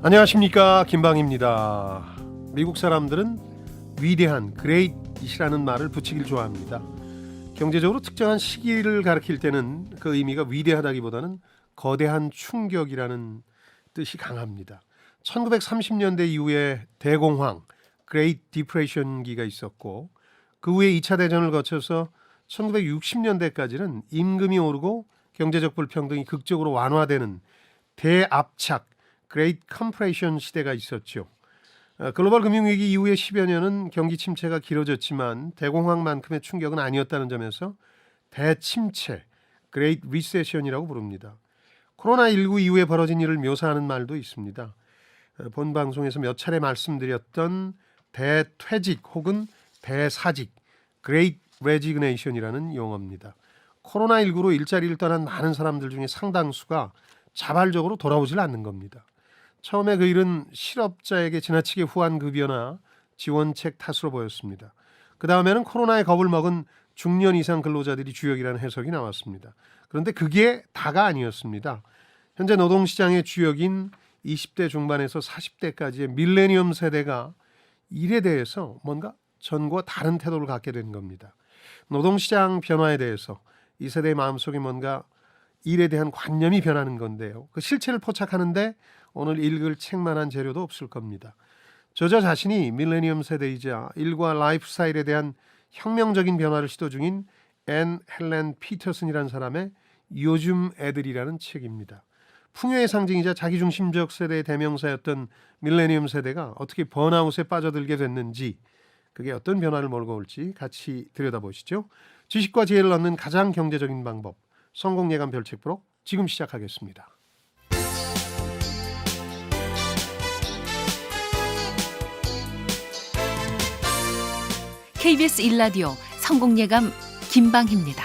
안녕하십니까, 김방입니다. 미국 사람들은 위대한 great이라는 말을 붙이길 좋아합니다. 경제적으로 특정한 시기를 가리킬 때는 그 의미가 위대하다기보다는 거대한 충격이라는 뜻이 강합니다. 1930년대 이후에 대공황 Great Depression기가 있었고, 그 후에 2차 대전을 거쳐서 1960년대까지는 임금이 오르고 경제적 불평등이 극적으로 완화되는 대압착 Great Compression 시대가 있었죠. 글로벌 금융위기 이후의 10여 년은 경기 침체가 길어졌지만 대공황만큼의 충격은 아니었다는 점에서 대침체 Great Recession이라고 부릅니다. 코로나19 이후에 벌어진 일을 묘사하는 말도 있습니다. 본 방송에서 몇 차례 말씀드렸던 대퇴직 혹은 대사직 Great Resignation이라는 용어입니다. 코로나19로 일자리를 떠난 많은 사람들 중에 상당수가 자발적으로 돌아오질 않는 겁니다. 처음에 그 일은 실업자에게 지나치게 후한 급여나 지원책 탓으로 보였습니다. 그 다음에는 코로나에 겁을 먹은 중년 이상 근로자들이 주역이라는 해석이 나왔습니다. 그런데 그게 다가 아니었습니다. 현재 노동시장의 주역인 20대 중반에서 40대까지의 밀레니엄 세대가 일에 대해서 뭔가 전과 다른 태도를 갖게 된 겁니다. 노동시장 변화에 대해서 이 세대의 마음속에 뭔가 일에 대한 관념이 변하는 건데요. 그 실체를 포착하는데 오늘 읽을 책만한 재료도 없을 겁니다. 저자 자신이 밀레니엄 세대이자 일과 라이프 스타일에 대한 혁명적인 변화를 시도 중인 앤 헬렌 피터슨이라는 사람의 요즘 애들이라는 책입니다. 풍요의 상징이자 자기중심적 세대의 대명사였던 밀레니엄 세대가 어떻게 번아웃에 빠져들게 됐는지, 그게 어떤 변화를 몰고 올지 같이 들여다보시죠. 지식과 지혜를 얻는 가장 경제적인 방법, 성공예감 별책 프로 지금 시작하겠습니다. KBS 1라디오 성공예감 김방희입니다.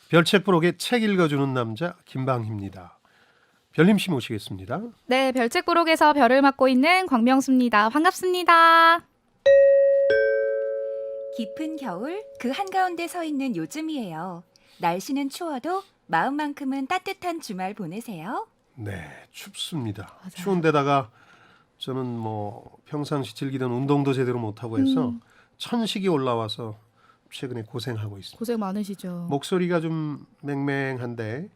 별책 부록의 책 읽어주는 남자 김방희입니다. 별님 씨 모시겠습니다. 네, 별책 부록에서 별을 맡고 있는 광명수입니다. 반갑습니다. 깊은 겨울 그 한가운데 서 있는 요즘이에요. 날씨는 추워도 마음만큼은 따뜻한 주말 보내세요. 네, 춥습니다. 맞아요. 추운데다가 저는 평상시 즐기던 운동도 제대로 못하고 해서 천식이 올라와서 최근에 고생하고 있습니다. 고생 많으시죠. 목소리가 좀 맹맹한데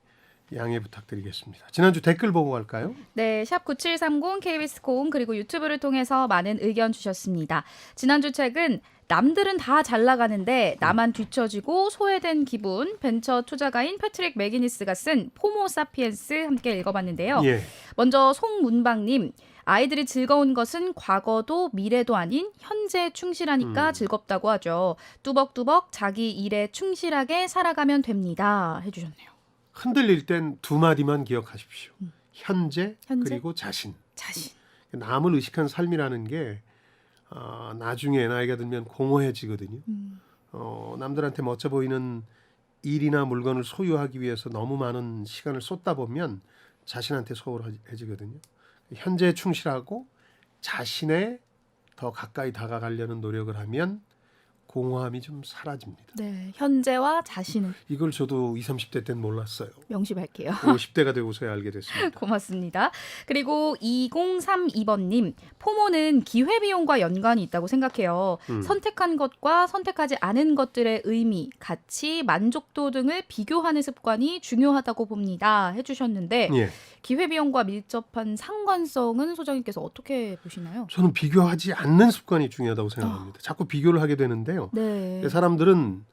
양해 부탁드리겠습니다. 지난주 댓글 보고 갈까요? 네, 샵 9730 KBS 공 그리고 유튜브를 통해서 많은 의견 주셨습니다. 지난주 책은 남들은 다 잘 나가는데 나만 뒤처지고 소외된 기분, 벤처 투자가인 패트릭 맥기니스가 쓴 포모 사피엔스 함께 읽어봤는데요. 예. 먼저 송문방님, 아이들이 즐거운 것은 과거도 미래도 아닌 현재에 충실하니까 즐겁다고 하죠. 뚜벅뚜벅 자기 일에 충실하게 살아가면 됩니다. 해주셨네요. 흔들릴 땐 두 마디만 기억하십시오. 현재, 현재? 그리고 자신. 자신. 남을 의식한 삶이라는 게 나중에 나이가 들면 공허해지거든요. 남들한테 멋져 보이는 일이나 물건을 소유하기 위해서 너무 많은 시간을 쏟다 보면 자신한테 소홀해지거든요. 현재에 충실하고 자신에 더 가까이 다가가려는 노력을 하면 공허함이 좀 사라집니다. 네, 현재와 자신은 이걸 저도 20, 30대 때는 몰랐어요. 명심할게요. 50대가 되고서야 알게 됐습니다. 고맙습니다. 그리고 2032번님, 포모는 기회비용과 연관이 있다고 생각해요. 선택한 것과 선택하지 않은 것들의 의미, 가치, 만족도 등을 비교하는 습관이 중요하다고 봅니다. 해주셨는데 예. 기회비용과 밀접한 상관성은 소장님께서 어떻게 보시나요? 저는 비교하지 않는 습관이 중요하다고 생각합니다. 자꾸 비교를 하게 되는데요. 네. 사람들은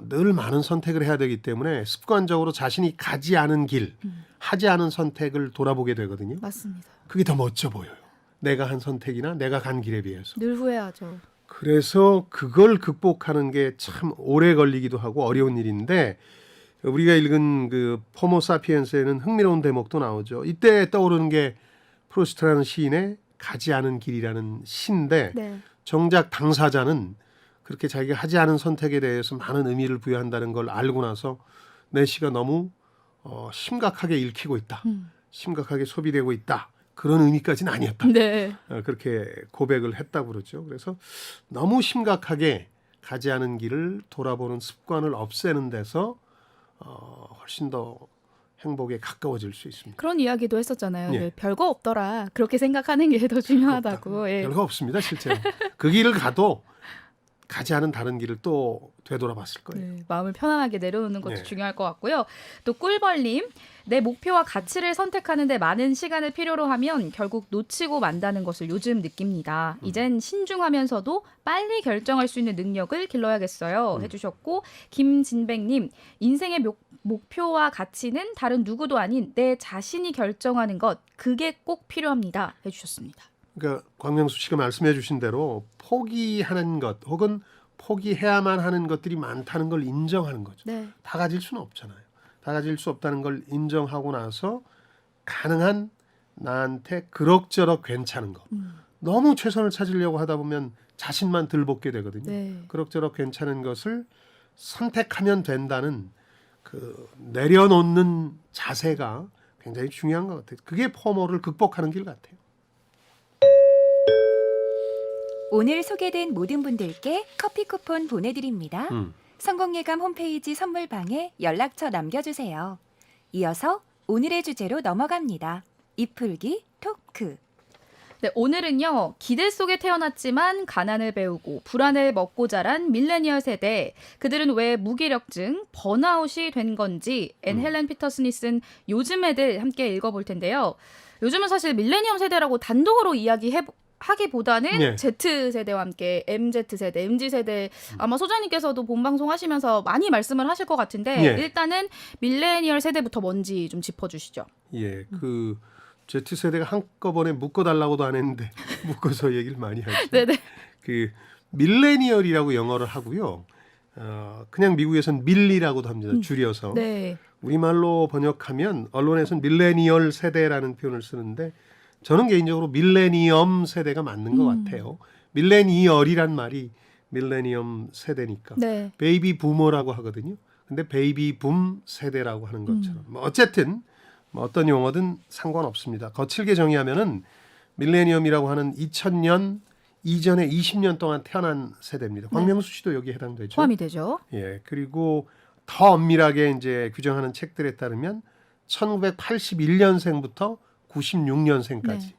늘 많은 선택을 해야 되기 때문에 습관적으로 자신이 가지 않은 길, 하지 않은 선택을 돌아보게 되거든요. 맞습니다. 그게 더 멋져 보여요. 내가 한 선택이나 내가 간 길에 비해서. 늘 후회하죠. 그래서 그걸 극복하는 게 참 오래 걸리기도 하고 어려운 일인데, 우리가 읽은 그 포모 사피엔스에는 흥미로운 대목도 나오죠. 이때 떠오르는 게 프루스트라는 시인의 가지 않은 길이라는 시인데, 네. 정작 당사자는 그렇게 자기가 하지 않은 선택에 대해서 많은 의미를 부여한다는 걸 알고 나서 내 시가 너무 심각하게 읽히고 있다. 심각하게 소비되고 있다. 그런 의미까지는 아니었다. 네. 그렇게 고백을 했다고 그러죠. 그래서 너무 심각하게 가지 않은 길을 돌아보는 습관을 없애는 데서 훨씬 더 행복에 가까워질 수 있습니다. 그런 이야기도 했었잖아요. 예. 네, 별거 없더라. 그렇게 생각하는 게 더 중요하다고. 예. 별거 없습니다, 실제로. 그 길을 가도 가지 않은 다른 길을 또 되돌아봤을 거예요. 네, 마음을 편안하게 내려놓는 것도 네. 중요할 것 같고요. 또 꿀벌님, 내 목표와 가치를 선택하는 데 많은 시간을 필요로 하면 결국 놓치고 만다는 것을 요즘 느낍니다. 이젠 신중하면서도 빨리 결정할 수 있는 능력을 길러야겠어요. 해주셨고, 김진백님, 인생의 목표와 가치는 다른 누구도 아닌 내 자신이 결정하는 것, 그게 꼭 필요합니다. 해주셨습니다. 그러니까 광명수 씨가 말씀해 주신 대로 포기하는 것 혹은 포기해야만 하는 것들이 많다는 걸 인정하는 거죠. 네. 다 가질 수는 없잖아요. 다 가질 수 없다는 걸 인정하고 나서 가능한 나한테 그럭저럭 괜찮은 거. 너무 최선을 찾으려고 하다 보면 자신만 들볶게 되거든요. 네. 그럭저럭 괜찮은 것을 선택하면 된다는 그 내려놓는 자세가 굉장히 중요한 것 같아요. 그게 포모를 극복하는 길 같아요. 오늘 소개된 모든 분들께 커피 쿠폰 보내드립니다. 성공예감 홈페이지 선물방에 연락처 남겨주세요. 이어서 오늘의 주제로 넘어갑니다. 이풀기 토크. 네, 오늘은요. 기대 속에 태어났지만 가난을 배우고 불안을 먹고 자란 밀레니얼 세대. 그들은 왜 무기력증, 번아웃이 된 건지 앤 헬렌 피터슨이 쓴 요즘 애들 함께 읽어볼 텐데요. 요즘은 사실 밀레니엄 세대라고 단독으로 하기보다는 네. Z세대와 함께 MZ세대, MZ세대 아마 소장님께서도 본방송 하시면서 많이 말씀을 하실 것 같은데 예. 일단은 밀레니얼 세대부터 뭔지 좀 짚어주시죠. 예, 그 Z세대가 한꺼번에 묶어달라고도 안 했는데 묶어서 얘기를 많이 하죠. 네네. 그 밀레니얼이라고 영어를 하고요. 그냥 미국에서는 밀리라고도 합니다. 줄여서. 네. 우리말로 번역하면 언론에서는 밀레니얼 세대라는 표현을 쓰는데 저는 개인적으로 밀레니엄 세대가 맞는 것 같아요. 밀레니얼이란 말이 밀레니엄 세대니까. 네. 베이비 부머라고 하거든요. 근데 베이비 붐 세대라고 하는 것처럼. 뭐 어쨌든 뭐 어떤 용어든 상관없습니다. 거칠게 정의하면은 밀레니엄이라고 하는 2000년 이전에 20년 동안 태어난 세대입니다. 광명수 씨도 여기에 해당되죠. 포함이 되죠. 예. 그리고 더 엄밀하게 이제 규정하는 책들에 따르면 1981년생부터 96년생까지 네.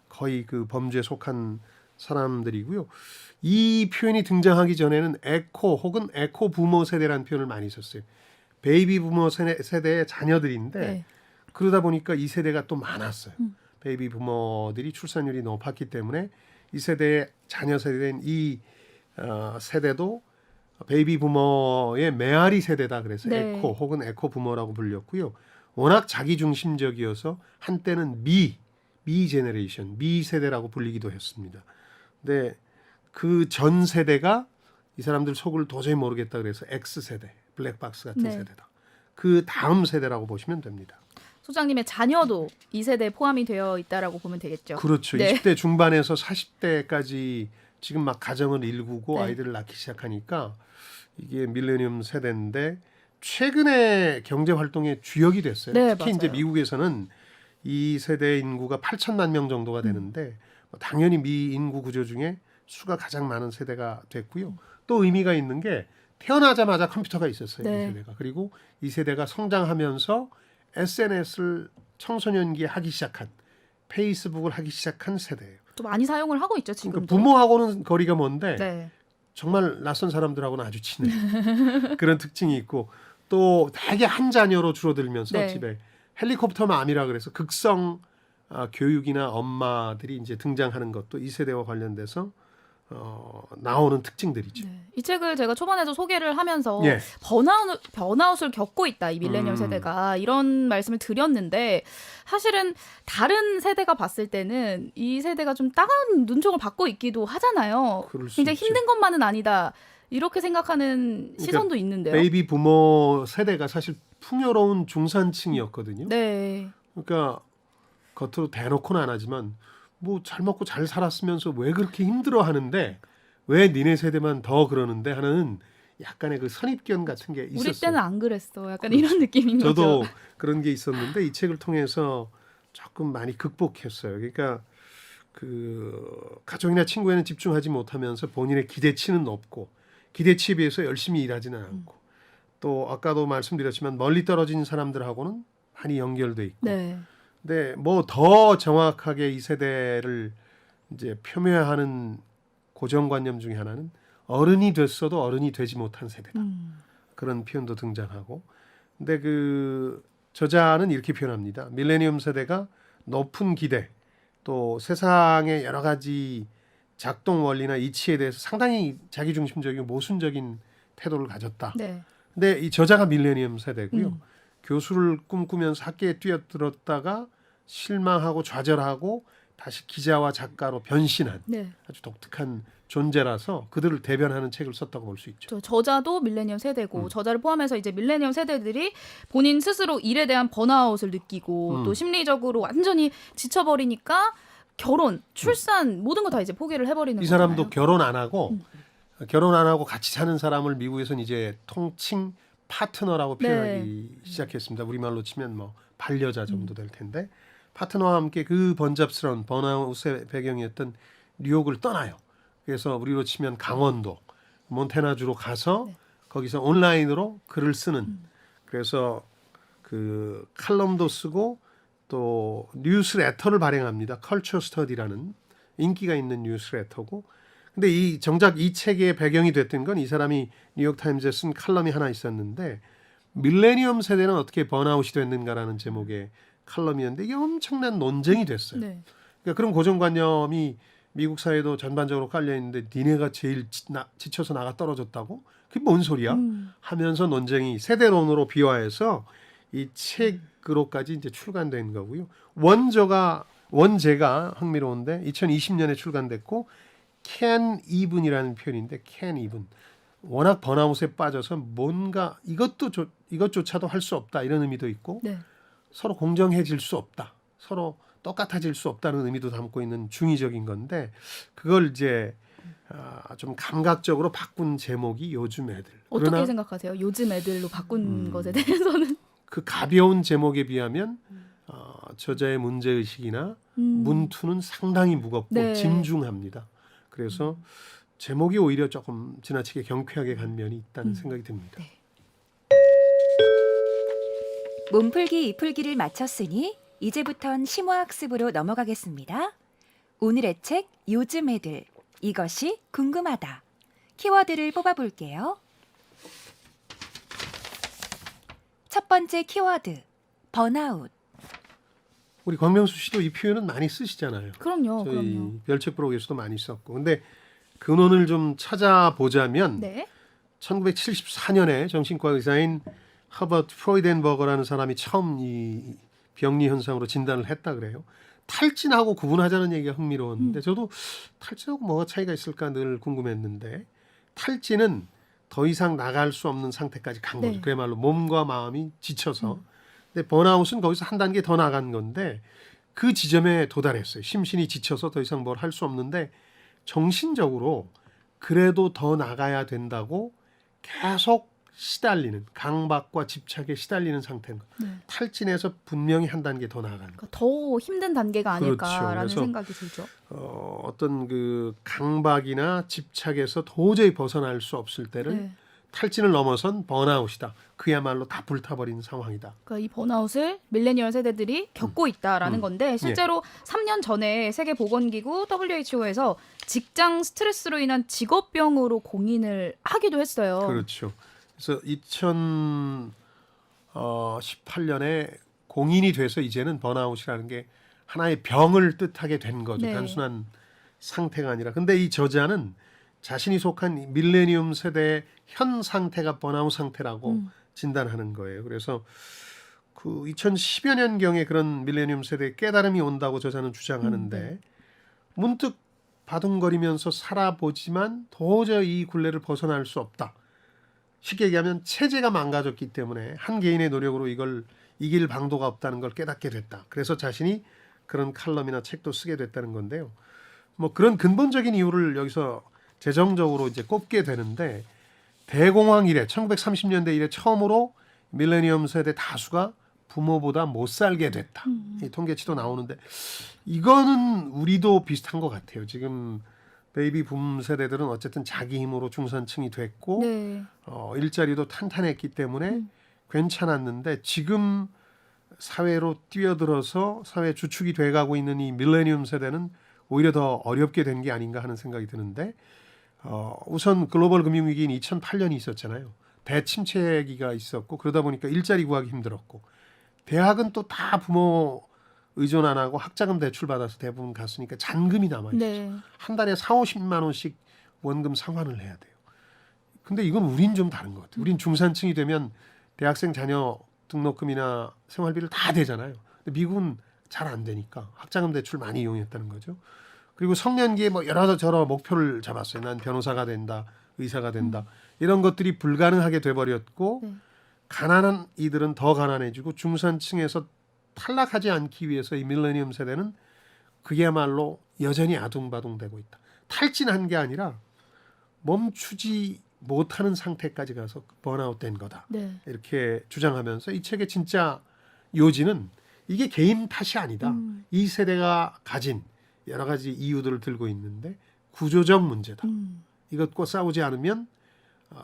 거의 그 범주에 속한 사람들이고요. 이 표현이 등장하기 전에는 에코 혹은 에코 부모 세대라는 표현을 많이 썼어요. 베이비 부모 세대의 자녀들인데 네. 그러다 보니까 이 세대가 또 많았어요. 베이비 부모들이 출산율이 높았기 때문에 이 세대의 자녀 세대인 이 세대도 베이비 부모의 메아리 세대다 그래서 네. 에코 혹은 에코 부모라고 불렸고요. 워낙 자기중심적이어서 한때는 미 제너레이션, 미 세대라고 불리기도 했습니다. 근데 그 전 세대가 이 사람들 속을 도저히 모르겠다 그래서 X 세대, 블랙박스 같은 네. 세대다. 그 다음 세대라고 보시면 됩니다. 소장님의 자녀도 이 세대에 포함이 되어 있다라고 보면 되겠죠. 그렇죠. 네. 20대 중반에서 40대까지 지금 막 가정을 일구고 네. 아이들을 낳기 시작하니까 이게 밀레니엄 세대인데 최근에 경제 활동의 주역이 됐어요. 네, 특히 이제 맞아요. 미국에서는 이 세대 인구가 8천만 명 정도가 되는데 당연히 미 인구 구조 중에 수가 가장 많은 세대가 됐고요. 또 의미가 있는 게 태어나자마자 컴퓨터가 있었어요. 네. 이 세대가. 그리고 이 세대가 성장하면서 SNS를 청소년기에 하기 시작한 페이스북을 하기 시작한 세대예요. 또 많이 사용을 하고 있죠 지금도. 그러니까 부모하고는 거리가 먼데 네. 정말 낯선 사람들하고는 아주 친해요. 그런 특징이 있고 또 되게 한 자녀로 줄어들면서 네. 집에 헬리콥터 맘이라 그래서 극성 교육이나 엄마들이 이제 등장하는 것도 이 세대와 관련돼서 나오는 특징들이죠. 네. 이 책을 제가 초반에도 소개를 하면서 예. 번아웃을 겪고 있다 이 밀레니엄 세대가 이런 말씀을 드렸는데 사실은 다른 세대가 봤을 때는 이 세대가 좀 따가운 눈총을 받고 있기도 하잖아요. 그럴 수 굉장히 있죠. 힘든 것만은 아니다 이렇게 생각하는 그러니까 시선도 있는데요. 베이비 부모 세대가 사실 풍요로운 중산층이었거든요. 네. 그러니까 겉으로 대놓고는 안 하지만 뭐 잘 먹고 잘 살았으면서 왜 그렇게 힘들어 하는데 왜 니네 세대만 더 그러는데 하는 약간의 그 선입견 같은 게 있었어요. 우리 때는 안 그랬어. 약간 그렇죠. 이런 느낌인 저도 거죠. 그런 게 있었는데 이 책을 통해서 조금 많이 극복했어요. 그러니까 그 가족이나 친구에는 집중하지 못하면서 본인의 기대치는 높고 기대치에 비해서 열심히 일하지는 않고 또 아까도 말씀드렸지만 멀리 떨어진 사람들하고는 많이 연결돼 있고. 네. 근데 뭐 더 정확하게 이 세대를 이제 폄훼하는 고정관념 중에 하나는 어른이 됐어도 어른이 되지 못한 세대다. 그런 표현도 등장하고. 근데 그 저자는 이렇게 표현합니다. 밀레니엄 세대가 높은 기대 또 세상의 여러 가지 작동 원리나 이치에 대해서 상당히 자기중심적이고 모순적인 태도를 가졌다. 네. 근데 이 저자가 밀레니엄 세대고요. 교수를 꿈꾸면서 학계에 뛰어들었다가 실망하고 좌절하고 다시 기자와 작가로 변신한 네. 아주 독특한 존재라서 그들을 대변하는 책을 썼다고 볼 수 있죠. 저자도 밀레니엄 세대고 저자를 포함해서 이제 밀레니엄 세대들이 본인 스스로 일에 대한 번아웃을 느끼고 또 심리적으로 완전히 지쳐버리니까 결혼, 출산 모든 거 다 이제 포기를 해버리는 이 사람도 거잖아요. 결혼 안 하고 같이 사는 사람을 미국에서는 이제 통칭 파트너라고 표현하기 시작했습니다. 우리말로 치면 뭐 반려자 정도 될 텐데 파트너와 함께 그 번잡스러운 번아웃의 배경이었던 뉴욕을 떠나요. 그래서 우리로 치면 강원도, 몬태나주로 가서 거기서 온라인으로 글을 쓰는 그래서 그 칼럼도 쓰고 또 뉴스레터를 발행합니다. 컬처 스터디라는 인기가 있는 뉴스레터고 근데 이 정작 이 책의 배경이 됐던 건 이 사람이 뉴욕타임즈에 쓴 칼럼이 하나 있었는데 밀레니엄 세대는 어떻게 번아웃이 됐는가라는 제목의 칼럼이었는데 이게 엄청난 논쟁이 됐어요. 네. 그러니까 그런 고정관념이 미국 사회도 전반적으로 깔려 있는데 니네가 제일 지쳐서 나가 떨어졌다고? 그게 뭔 소리야? 하면서 논쟁이 세대론으로 비화해서 이 책으로까지 이제 출간된 거고요. 원제가 흥미로운데 2020년에 출간됐고 can even이라는 표현인데 can even 워낙 번아웃에 빠져서 뭔가 이것조차도 할 수 없다 이런 의미도 있고 네. 서로 공정해질 수 없다. 서로 똑같아질 수 없다는 의미도 담고 있는 중의적인 건데 그걸 이제 좀 감각적으로 바꾼 제목이 요즘 애들. 어떻게 그러나 생각하세요? 요즘 애들로 바꾼 것에 대해서는? 그 가벼운 제목에 비하면 저자의 문제의식이나 문투는 상당히 무겁고 네. 진중합니다. 그래서 제목이 오히려 조금 지나치게 경쾌하게 간 면이 있다는 생각이 듭니다. 네. 몸풀기 이풀기를 마쳤으니 이제부턴 심화학습으로 넘어가겠습니다. 오늘의 책 요즘 애들 이것이 궁금하다. 키워드를 뽑아볼게요. 첫 번째 키워드 번아웃. 우리 광명수 씨도 이 표현은 많이 쓰시잖아요. 그럼요. 저희 그럼요. 별책 프로에서도 많이 썼고. 근데 근원을 좀 찾아보자면 네. 1974년에 정신과 의사인 허버트 프로이덴버거라는 사람이 처음 이 병리 현상으로 진단을 했다 그래요. 탈진하고 구분하자는 얘기가 흥미로웠는데 저도 탈진하고 뭐가 차이가 있을까 늘 궁금했는데 탈진은 더 이상 나갈 수 없는 상태까지 간 거죠. 네. 그야말로 몸과 마음이 지쳐서. 근데 번아웃은 거기서 한 단계 더 나간 건데 그 지점에 도달했어요. 심신이 지쳐서 더 이상 뭘 할 수 없는데 정신적으로 그래도 더 나가야 된다고 계속 시달리는 강박과 집착에 시달리는 상태인 거예요. 네. 탈진에서 분명히 한 단계 더 나간 거예요. 그러니까 더 힘든 단계가 아닐까라는 그렇죠. 그래서 생각이 들죠. 어떤 그 강박이나 집착에서 도저히 벗어날 수 없을 때를 네. 탈진을 넘어선 번아웃이다. 그야말로 다 불타버린 상황이다. 그러니까 이 번아웃을 밀레니얼 세대들이 겪고 있다라는 건데 실제로 3년 전에 세계보건기구 WHO에서 직장 스트레스로 인한 직업병으로 공인을 하기도 했어요. 그렇죠. 그래서 2018년에 공인이 돼서 이제는 번아웃이라는 게 하나의 병을 뜻하게 된 거죠. 네. 단순한 상태가 아니라. 근데 이 저자는 자신이 속한 밀레니엄 세대의 현 상태가 번아웃 상태라고 진단하는 거예요. 그래서 그 2010여 년경에 그런 밀레니엄 세대의 깨달음이 온다고 저자는 주장하는데 문득 바둥거리면서 살아보지만 도저히 이 굴레를 벗어날 수 없다. 쉽게 얘기하면 체제가 망가졌기 때문에 한 개인의 노력으로 이걸 이길 방도가 없다는 걸 깨닫게 됐다. 그래서 자신이 그런 칼럼이나 책도 쓰게 됐다는 건데요. 뭐 그런 근본적인 이유를 여기서 재정적으로 이제 꼽게 되는데 대공황 이래 1930년대 이래 처음으로 밀레니엄 세대 다수가 부모보다 못 살게 됐다. 이 통계치도 나오는데 이거는 우리도 비슷한 것 같아요. 지금 베이비 붐 세대들은 어쨌든 자기 힘으로 중산층이 됐고 네. 일자리도 탄탄했기 때문에 괜찮았는데 지금 사회로 뛰어들어서 사회 주축이 돼가고 있는 이 밀레니엄 세대는 오히려 더 어렵게 된 게 아닌가 하는 생각이 드는데 우선 글로벌 금융위기인 2008년이 있었잖아요. 대침체기가 있었고 그러다 보니까 일자리 구하기 힘들었고 대학은 또 다 부모 의존 안 하고 학자금 대출 받아서 대부분 갔으니까 잔금이 남아있어요. 네. 한 달에 4, 50만 원씩 원금 상환을 해야 돼요. 근데 이건 우린 좀 다른 것 같아요. 우린 중산층이 되면 대학생 자녀 등록금이나 생활비를 다 대잖아요. 근데 미국은 잘 안 되니까 학자금 대출 많이 이용했다는 거죠. 그리고 성년기에 뭐 여러저러 목표를 잡았어요. 난 변호사가 된다, 의사가 된다. 이런 것들이 불가능하게 돼버렸고 네. 가난한 이들은 더 가난해지고 중산층에서 탈락하지 않기 위해서 이 밀레니엄 세대는 그야말로 여전히 아둥바둥되고 있다. 탈진한 게 아니라 멈추지 못하는 상태까지 가서 번아웃된 거다. 네. 이렇게 주장하면서 이 책의 진짜 요지는 이게 개인 탓이 아니다. 이 세대가 가진 여러 가지 이유들을 들고 있는데 구조적 문제다. 이것과 싸우지 않으면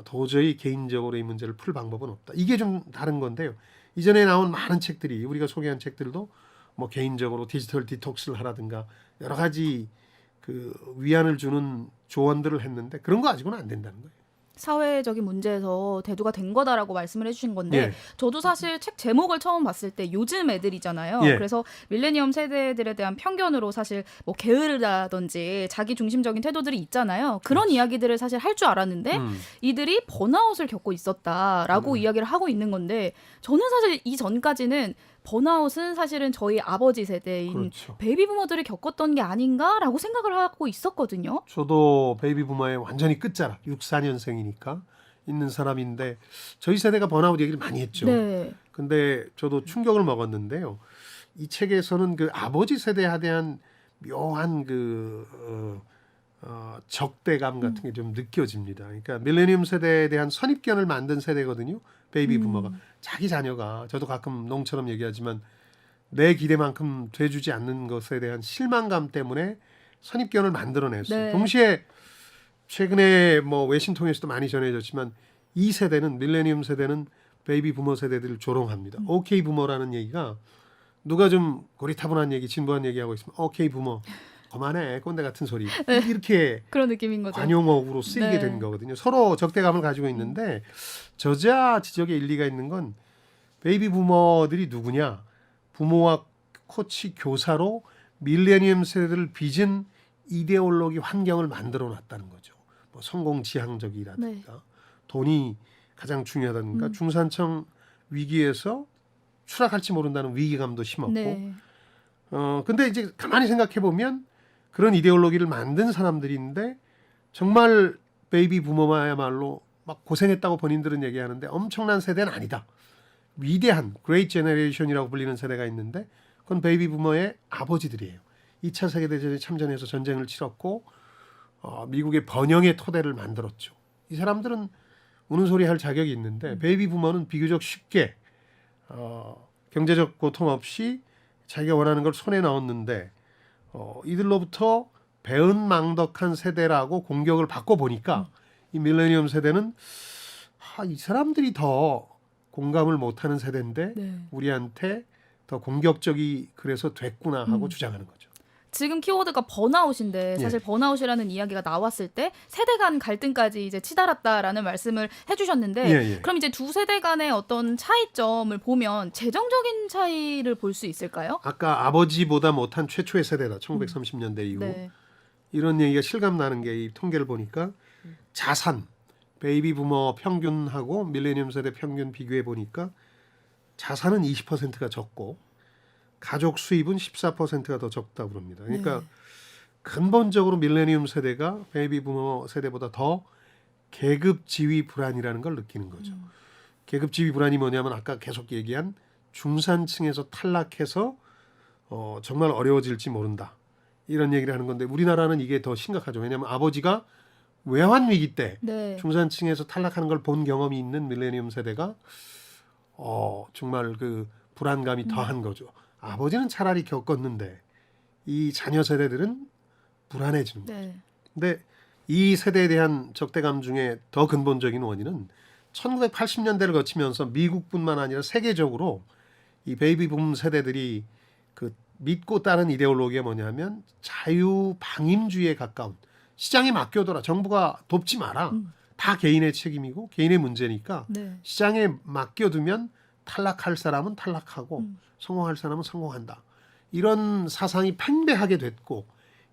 도저히 개인적으로 이 문제를 풀 방법은 없다. 이게 좀 다른 건데요. 이전에 나온 많은 책들이 우리가 소개한 책들도 뭐 개인적으로 디지털 디톡스를 하라든가 여러 가지 그 위안을 주는 조언들을 했는데 그런 거 가지고는 안 된다는 거예요. 사회적인 문제에서 대두가 된 거다라고 말씀을 해주신 건데 예. 저도 사실 책 제목을 처음 봤을 때 요즘 애들이잖아요. 예. 그래서 밀레니엄 세대들에 대한 편견으로 사실 뭐 게으르다든지 자기 중심적인 태도들이 있잖아요. 그런 이야기들을 사실 할 줄 알았는데 이들이 번아웃을 겪고 있었다라고 이야기를 하고 있는 건데 저는 사실 이 전까지는 번아웃은 사실은 저희 아버지 세대인 그렇죠. 베이비 부모들이 겪었던 게 아닌가라고 생각을 하고 있었거든요. 저도 베이비 부머의 완전히 끝자락 64년생이니까 있는 사람인데 저희 세대가 번아웃 얘기를 많이 했죠. 네. 근데 저도 충격을 먹었는데요. 이 책에서는 그 아버지 세대에 대한 묘한 그 적대감 같은 게 좀 느껴집니다. 그러니까 밀레니엄 세대에 대한 선입견을 만든 세대거든요. 베이비 부머가 자기 자녀가 저도 가끔 농처럼 얘기하지만 내 기대만큼 돼주지 않는 것에 대한 실망감 때문에 선입견을 만들어냈어요. 네. 동시에 최근에 뭐 외신 통해서도 많이 전해졌지만 이 세대는 밀레니엄 세대는 베이비 부머 세대들을 조롱합니다. 오케이 부머라는 얘기가 누가 좀 고리타분한 얘기, 진부한 얘기하고 있으면 오케이 부머 그만해 꼰대 같은 소리 이렇게 그런 느낌인 거죠. 관용어구로 쓰이게 네. 된 거거든요. 서로 적대감을 가지고 있는데 저자 지적에 일리가 있는 건 베이비 부머들이 누구냐? 부모와 코치, 교사로 밀레니엄 세대들을 빚은 이데올로기 환경을 만들어 놨다는 거죠. 뭐 성공 지향적이라든가 돈이 가장 중요하다든가 중산층 위기에서 추락할지 모른다는 위기감도 심었고 네. 근데 이제 가만히 생각해 보면 그런 이데올로기를 만든 사람들인데 정말 베이비 부모야말로 막 고생했다고 본인들은 얘기하는데 엄청난 세대는 아니다. 위대한 그레이트 제너레이션이라고 불리는 세대가 있는데 그건 베이비 부머의 아버지들이에요. 2차 세계대전에 참전해서 전쟁을 치렀고 미국의 번영의 토대를 만들었죠. 이 사람들은 우는 소리 할 자격이 있는데 베이비 부머는 비교적 쉽게 경제적 고통 없이 자기가 원하는 걸 손에 넣었는데 이들로부터 배은망덕한 세대라고 공격을 받고 보니까 이 밀레니엄 세대는 이 사람들이 더 공감을 못하는 세대인데 네. 우리한테 더 공격적이 그래서 됐구나 하고 주장하는 거죠. 지금 키워드가 번아웃인데 사실 번아웃이라는 이야기가 나왔을 때 세대 간 갈등까지 이제 치달았다라는 말씀을 해주셨는데 그럼 이제 두 세대 간의 어떤 차이점을 보면 재정적인 차이를 볼 수 있을까요? 아까 아버지보다 못한 최초의 세대다. 1930년대 이후. 네. 이런 얘기가 실감나는 게 이 통계를 보니까 자산, 베이비 부머 평균하고 밀레니엄 세대 평균 비교해 보니까 자산은 20%가 적고 가족 수입은 14%가 더 적다고 그럽니다. 그러니까 근본적으로 밀레니엄 세대가 베이비 부머 세대보다 더 계급 지위 불안이라는 걸 느끼는 거죠. 계급 지위 불안이 뭐냐면 아까 계속 얘기한 중산층에서 탈락해서 정말 어려워질지 모른다. 이런 얘기를 하는 건데 우리나라는 이게 더 심각하죠. 왜냐하면 아버지가 외환 위기 때 중산층에서 탈락하는 걸 본 경험이 있는 밀레니엄 세대가 정말 그 불안감이 더한 거죠. 아버지는 차라리 겪었는데 이 자녀 세대들은 불안해지는 거죠. 근데 이 세대에 대한 적대감 중에 더 근본적인 원인은 1980년대를 거치면서 미국뿐만 아니라 세계적으로 이 베이비붐 세대들이 그 믿고 따른 이데올로기가 뭐냐면 자유방임주의에 가까운, 시장에 맡겨둬라, 정부가 돕지 마라, 다 개인의 책임이고 개인의 문제니까 네. 시장에 맡겨두면 탈락할 사람은 탈락하고 성공할 사람은 성공한다. 이런 사상이 팽배하게 됐고,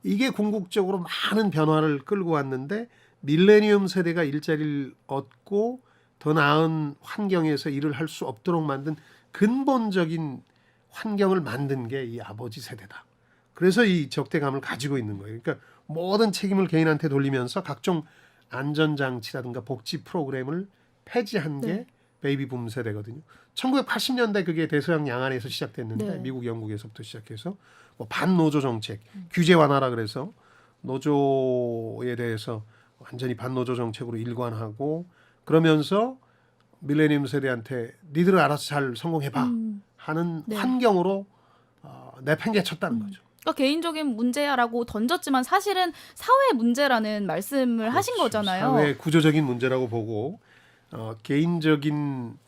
이게 궁극적으로 많은 변화를 끌고 왔는데 밀레니엄 세대가 일자리를 얻고 더 나은 환경에서 일을 할 수 없도록 만든 근본적인 환경을 만든 게 이 아버지 세대다. 그래서 이 적대감을 가지고 있는 거예요. 그러니까 모든 책임을 개인한테 돌리면서 각종 안전장치라든가 복지 프로그램을 폐지한 게 네. 베이비붐 세대거든요. 1980년대 그게 대서양 양안에서 시작됐는데 네. 미국, 영국에서부터 시작해서 뭐 반노조 정책, 규제 완화라 그래서 노조에 대해서 완전히 반노조 정책으로 일관하고, 그러면서 밀레니엄 세대한테 니들 알아서 잘 성공해봐 하는 네. 환경으로 내팽개쳤다는 거죠. 그러니까 개인적인 문제야라고 던졌지만 사실은 사회 문제라는 말씀을 하신 그렇죠. 거잖아요. 사회 구조적인 문제라고 보고 개인적인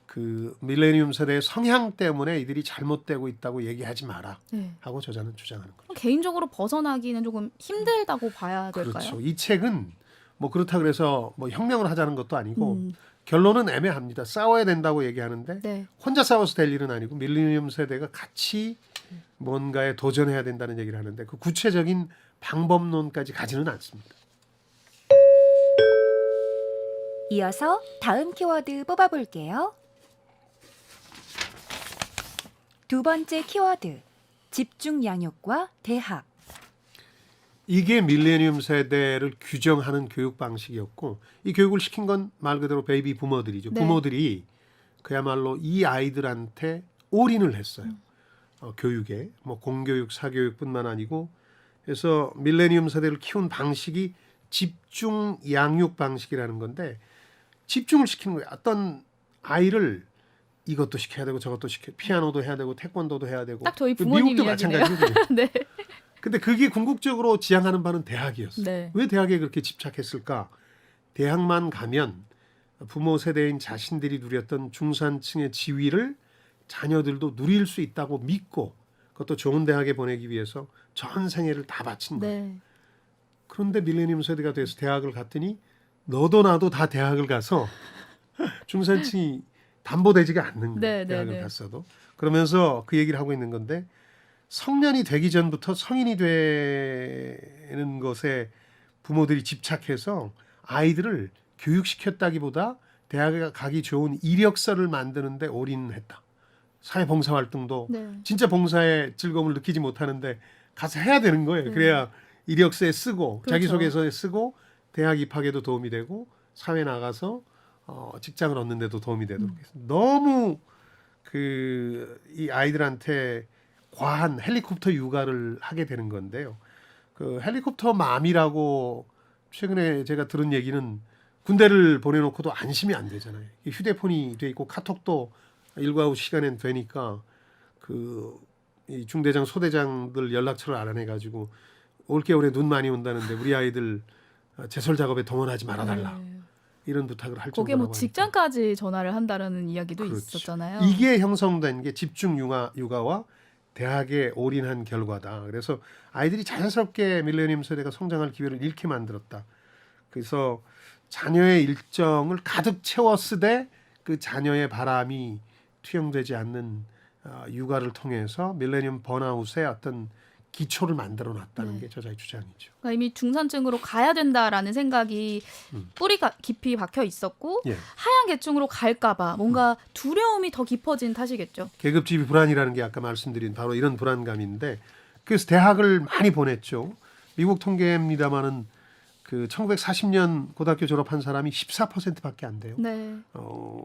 그 밀레니엄 세대의 성향 때문에 이들이 잘못되고 있다고 얘기하지 마라 네. 하고 저자는 주장하는 거죠. 개인적으로 벗어나기는 조금 힘들다고 봐야 될까요? 그렇죠. 이 책은 뭐 그렇다 그래서 뭐 혁명을 하자는 것도 아니고 음. 결론은 애매합니다. 싸워야 된다고 얘기하는데 네. 혼자 싸워서 될 일은 아니고 밀레니엄 세대가 같이 뭔가에 도전해야 된다는 얘기를 하는데 그 구체적인 방법론까지 가지는 않습니다. 이어서 다음 키워드 뽑아볼게요. 두 번째 키워드, 집중 양육과 대학. 이게 밀레니엄 세대를 규정하는 교육 방식이었고, 이 교육을 시킨 건 말 그대로 베이비 부모들이죠. 네. 부모들이 그야말로 이 아이들한테 올인을 했어요. 교육에 뭐 공교육, 사교육뿐만 아니고, 그래서 밀레니엄 세대를 키운 방식이 집중 양육 방식이라는 건데, 집중을 시키는 거예요. 어떤 아이를 이것도 시켜야 되고 저것도 시켜, 피아노도 해야 되고 태권도도 해야 되고. 딱 저희 부모님 미국도 이야기네요. 마찬가지거든요. 네. 근데 그게 궁극적으로 지향하는 바는 대학이었어요. 네. 왜 대학에 그렇게 집착했을까? 대학만 가면 부모 세대인 자신들이 누렸던 중산층의 지위를 자녀들도 누릴 수 있다고 믿고, 그것도 좋은 대학에 보내기 위해서 전 생애를 다 바친 거예요. 네. 그런데 밀레니엄 세대가 돼서 대학을 갔더니 너도 나도 다 대학을 가서 중산층이 담보되지가 않는 거예요. 네, 네, 대학을 네. 갔어도. 그러면서 그 얘기를 하고 있는 건데, 성년이 되기 전부터 성인이 되는 것에 부모들이 집착해서 아이들을 교육시켰다기보다 대학에 가기 좋은 이력서를 만드는데 올인했다. 사회봉사활동도 네. 진짜 봉사의 즐거움을 느끼지 못하는데 가서 해야 되는 거예요. 그래야 이력서에 쓰고 그렇죠. 자기소개서에 쓰고 대학 입학에도 도움이 되고 사회 나가서 직장을 얻는 데도 도움이 되도록 해서 너무 이 아이들한테 과한 헬리콥터 육아를 하게 되는 건데요. 그 헬리콥터 맘이라고 최근에 제가 들은 얘기는 군대를 보내놓고도 안심이 안 되잖아요. 휴대폰이 돼 있고 카톡도 일과 후 시간엔 되니까 이 중대장 소대장들 연락처를 알아내가지고 올겨울에 눈 많이 온다는데 우리 아이들 제설 작업에 동원하지 말아달라. 네. 이런 부탁을 할 거기에 정도라고 뭐 하니까. 직장까지 전화를 한다는 이야기도 그렇죠. 있었잖아요. 이게 형성된 게 집중 육아와 대학에 올인한 결과다. 그래서 아이들이 자연스럽게 밀레니엄 세대가 성장할 기회를 잃게 만들었다. 그래서 자녀의 일정을 가득 채웠으되 그 자녀의 바람이 투영되지 않는 육아를 통해서 밀레니엄 번아웃의 어떤 기초를 만들어 놨다는 네. 게 저자의 주장이죠. 그러니까 이미 중산층으로 가야 된다라는 생각이 뿌리가 깊이 박혀 있었고 예. 하향 계층으로 갈까봐 뭔가 두려움이 더 깊어진 탓이겠죠. 계급지위 불안이라는 게 아까 말씀드린 바로 이런 불안감인데, 그래서 대학을 많이 보냈죠. 미국 통계입니다마는 그 1940년 고등학교 졸업한 사람이 14%밖에 안 돼요. 네.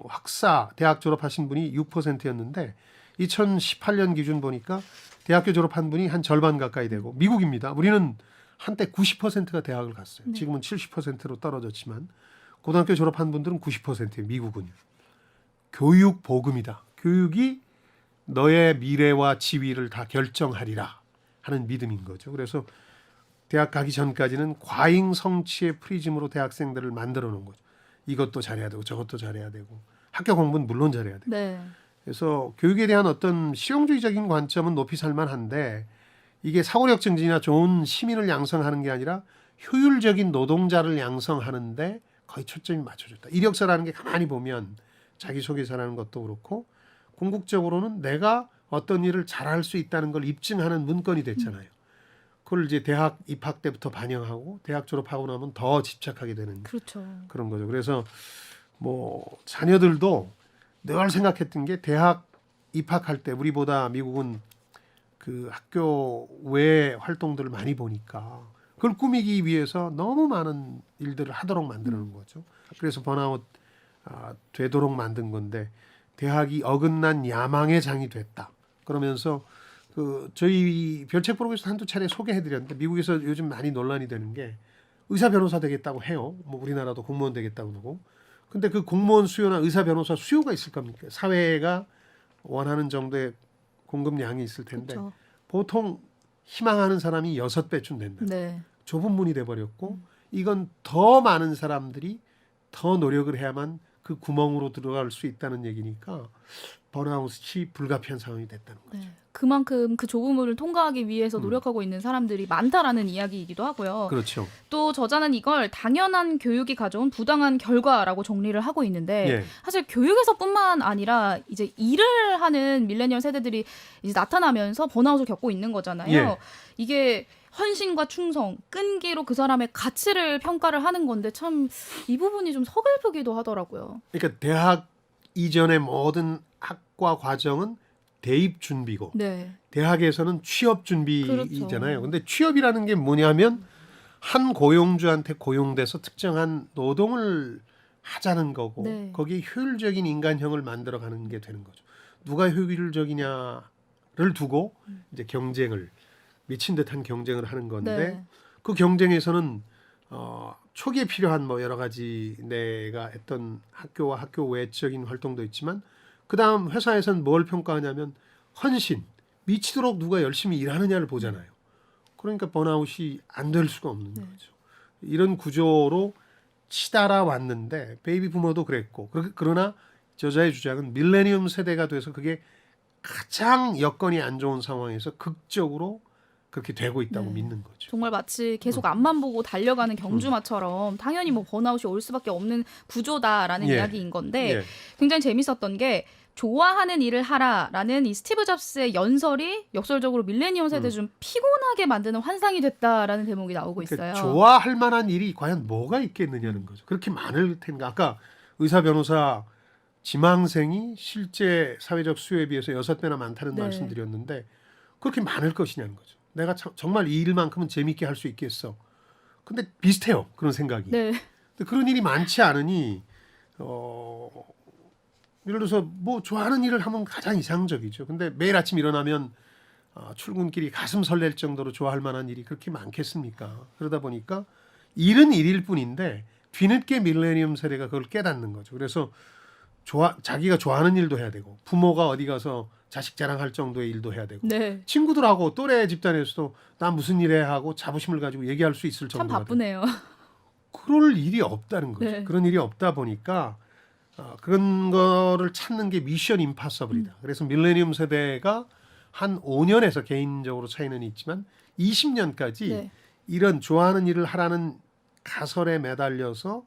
학사 대학 졸업하신 분이 6%였는데 2018년 기준 보니까 대학교 졸업한 분이 한 절반 가까이 되고, 미국입니다. 우리는 한때 90%가 대학을 갔어요. 네. 지금은 70%로 떨어졌지만 고등학교 졸업한 분들은 90%예요. 미국은요. 교육 복음이다. 교육이 너의 미래와 지위를 다 결정하리라 하는 믿음인 거죠. 그래서 대학 가기 전까지는 과잉 성취의 프리즘으로 대학생들을 만들어 놓은 거죠. 이것도 잘해야 되고 저것도 잘해야 되고 학교 공부는 물론 잘해야 되고. 네. 그래서 교육에 대한 어떤 실용주의적인 관점은 높이 살만한데 이게 사고력 증진이나 좋은 시민을 양성하는 게 아니라 효율적인 노동자를 양성하는데 거의 초점이 맞춰졌다. 이력서라는 게 가만히 보면 자기소개서라는 것도 그렇고 궁극적으로는 내가 어떤 일을 잘할 수 있다는 걸 입증하는 문건이 됐잖아요. 그걸 이제 대학 입학 때부터 반영하고 대학 졸업하고 나면 더 집착하게 되는 그렇죠. 그런 거죠. 그래서 뭐 자녀들도 늘 생각했던 게 대학 입학할 때 우리보다 미국은 그 학교 외 활동들을 많이 보니까 그걸 꾸미기 위해서 너무 많은 일들을 하도록 만드는 거죠. 그래서 번아웃 되도록 만든 건데 대학이 어긋난 야망의 장이 됐다. 그러면서 그 저희 별책 프로그램에서 한두 차례 소개해드렸는데 미국에서 요즘 많이 논란이 되는 게 의사 변호사 되겠다고 해요. 뭐 우리나라도 공무원 되겠다고 그러고. 근데 그 공무원 수요나 의사 변호사 수요가 있을 겁니까? 사회가 원하는 정도의 공급량이 있을 텐데 그렇죠. 보통 희망하는 사람이 6배쯤 된다. 네. 좁은 문이 돼버렸고 이건 더 많은 사람들이 더 노력을 해야만 그 구멍으로 들어갈 수 있다는 얘기니까 번아웃이 불가피한 상황이 됐다는 거죠. 네. 그만큼 그 좁은 문을 통과하기 위해서 노력하고 있는 사람들이 많다라는 이야기이기도 하고요. 그렇죠. 또 저자는 이걸 당연한 교육이 가져온 부당한 결과라고 정리를 하고 있는데 예. 사실 교육에서뿐만 아니라 이제 일을 하는 밀레니얼 세대들이 이제 나타나면서 번아웃을 겪고 있는 거잖아요. 예. 이게 헌신과 충성, 끈기로 그 사람의 가치를 평가를 하는 건데 참 이 부분이 좀 서글프기도 하더라고요. 그러니까 대학 이전의 모든 학과 과정은 대입 준비고 네. 대학에서는 취업 준비잖아요. 그렇죠. 근데 취업이라는 게 뭐냐면 한 고용주한테 고용돼서 특정한 노동을 하자는 거고 네. 거기에 효율적인 인간형을 만들어가는 게 되는 거죠. 누가 효율적이냐를 두고 이제 경쟁을 미친 듯한 경쟁을 하는 건데 네. 그 경쟁에서는 초기에 필요한 뭐 여러 가지 내가 했던 학교와 학교 외적인 활동도 있지만 그다음 회사에서는 뭘 평가하냐면 헌신, 미치도록 누가 열심히 일하느냐를 보잖아요. 그러니까 번아웃이 안 될 수가 없는 거죠. 이런 구조로 치달아 왔는데 베이비 부모도 그랬고 그러나 저자의 주장은 밀레니엄 세대가 돼서 그게 가장 여건이 안 좋은 상황에서 극적으로 그렇게 되고 있다고 네. 믿는 거죠. 정말 마치 계속 앞만 보고 달려가는 경주마처럼 당연히 뭐 번아웃이 올 수밖에 없는 구조다라는 예. 이야기인 건데 예. 굉장히 재밌었던 게 좋아하는 일을 하라라는 이 스티브 잡스의 연설이 역설적으로 밀레니엄 세대 좀 피곤하게 만드는 환상이 됐다라는 대목이 나오고 있어요. 그러니까 좋아할 만한 일이 과연 뭐가 있겠느냐는 거죠. 그렇게 많을 텐가. 아까 의사 변호사 지망생이 실제 사회적 수요에 비해서 6배나 많다는 네. 말씀드렸는데 그렇게 많을 것이냐는 거죠. 내가 정말 이 일만큼은 재밌게 할 수 있겠어. 근데 비슷해요. 그런 생각이. 네. 근데 그런 일이 많지 않으니 예를 들어서 뭐 좋아하는 일을 하면 가장 이상적이죠. 근데 매일 아침 일어나면 출근길이 가슴 설렐 정도로 좋아할 만한 일이 그렇게 많겠습니까? 그러다 보니까 일은 일일 뿐인데 뒤늦게 밀레니엄 세대가 그걸 깨닫는 거죠. 그래서 자기가 좋아하는 일도 해야 되고 부모가 어디 가서 자식 자랑할 정도의 일도 해야 되고 네. 친구들하고 또래 집단에서도 나 무슨 일 해 하고 자부심을 가지고 얘기할 수 있을 참 정도가 바쁘네요. 그럴 일이 없다는 거죠. 네. 그런 일이 없다 보니까 그런 거를 찾는 게 미션 임파서블이다. 그래서 밀레니엄 세대가 한 5년에서 개인적으로 차이는 있지만 20년까지 네. 이런 좋아하는 일을 하라는 가설에 매달려서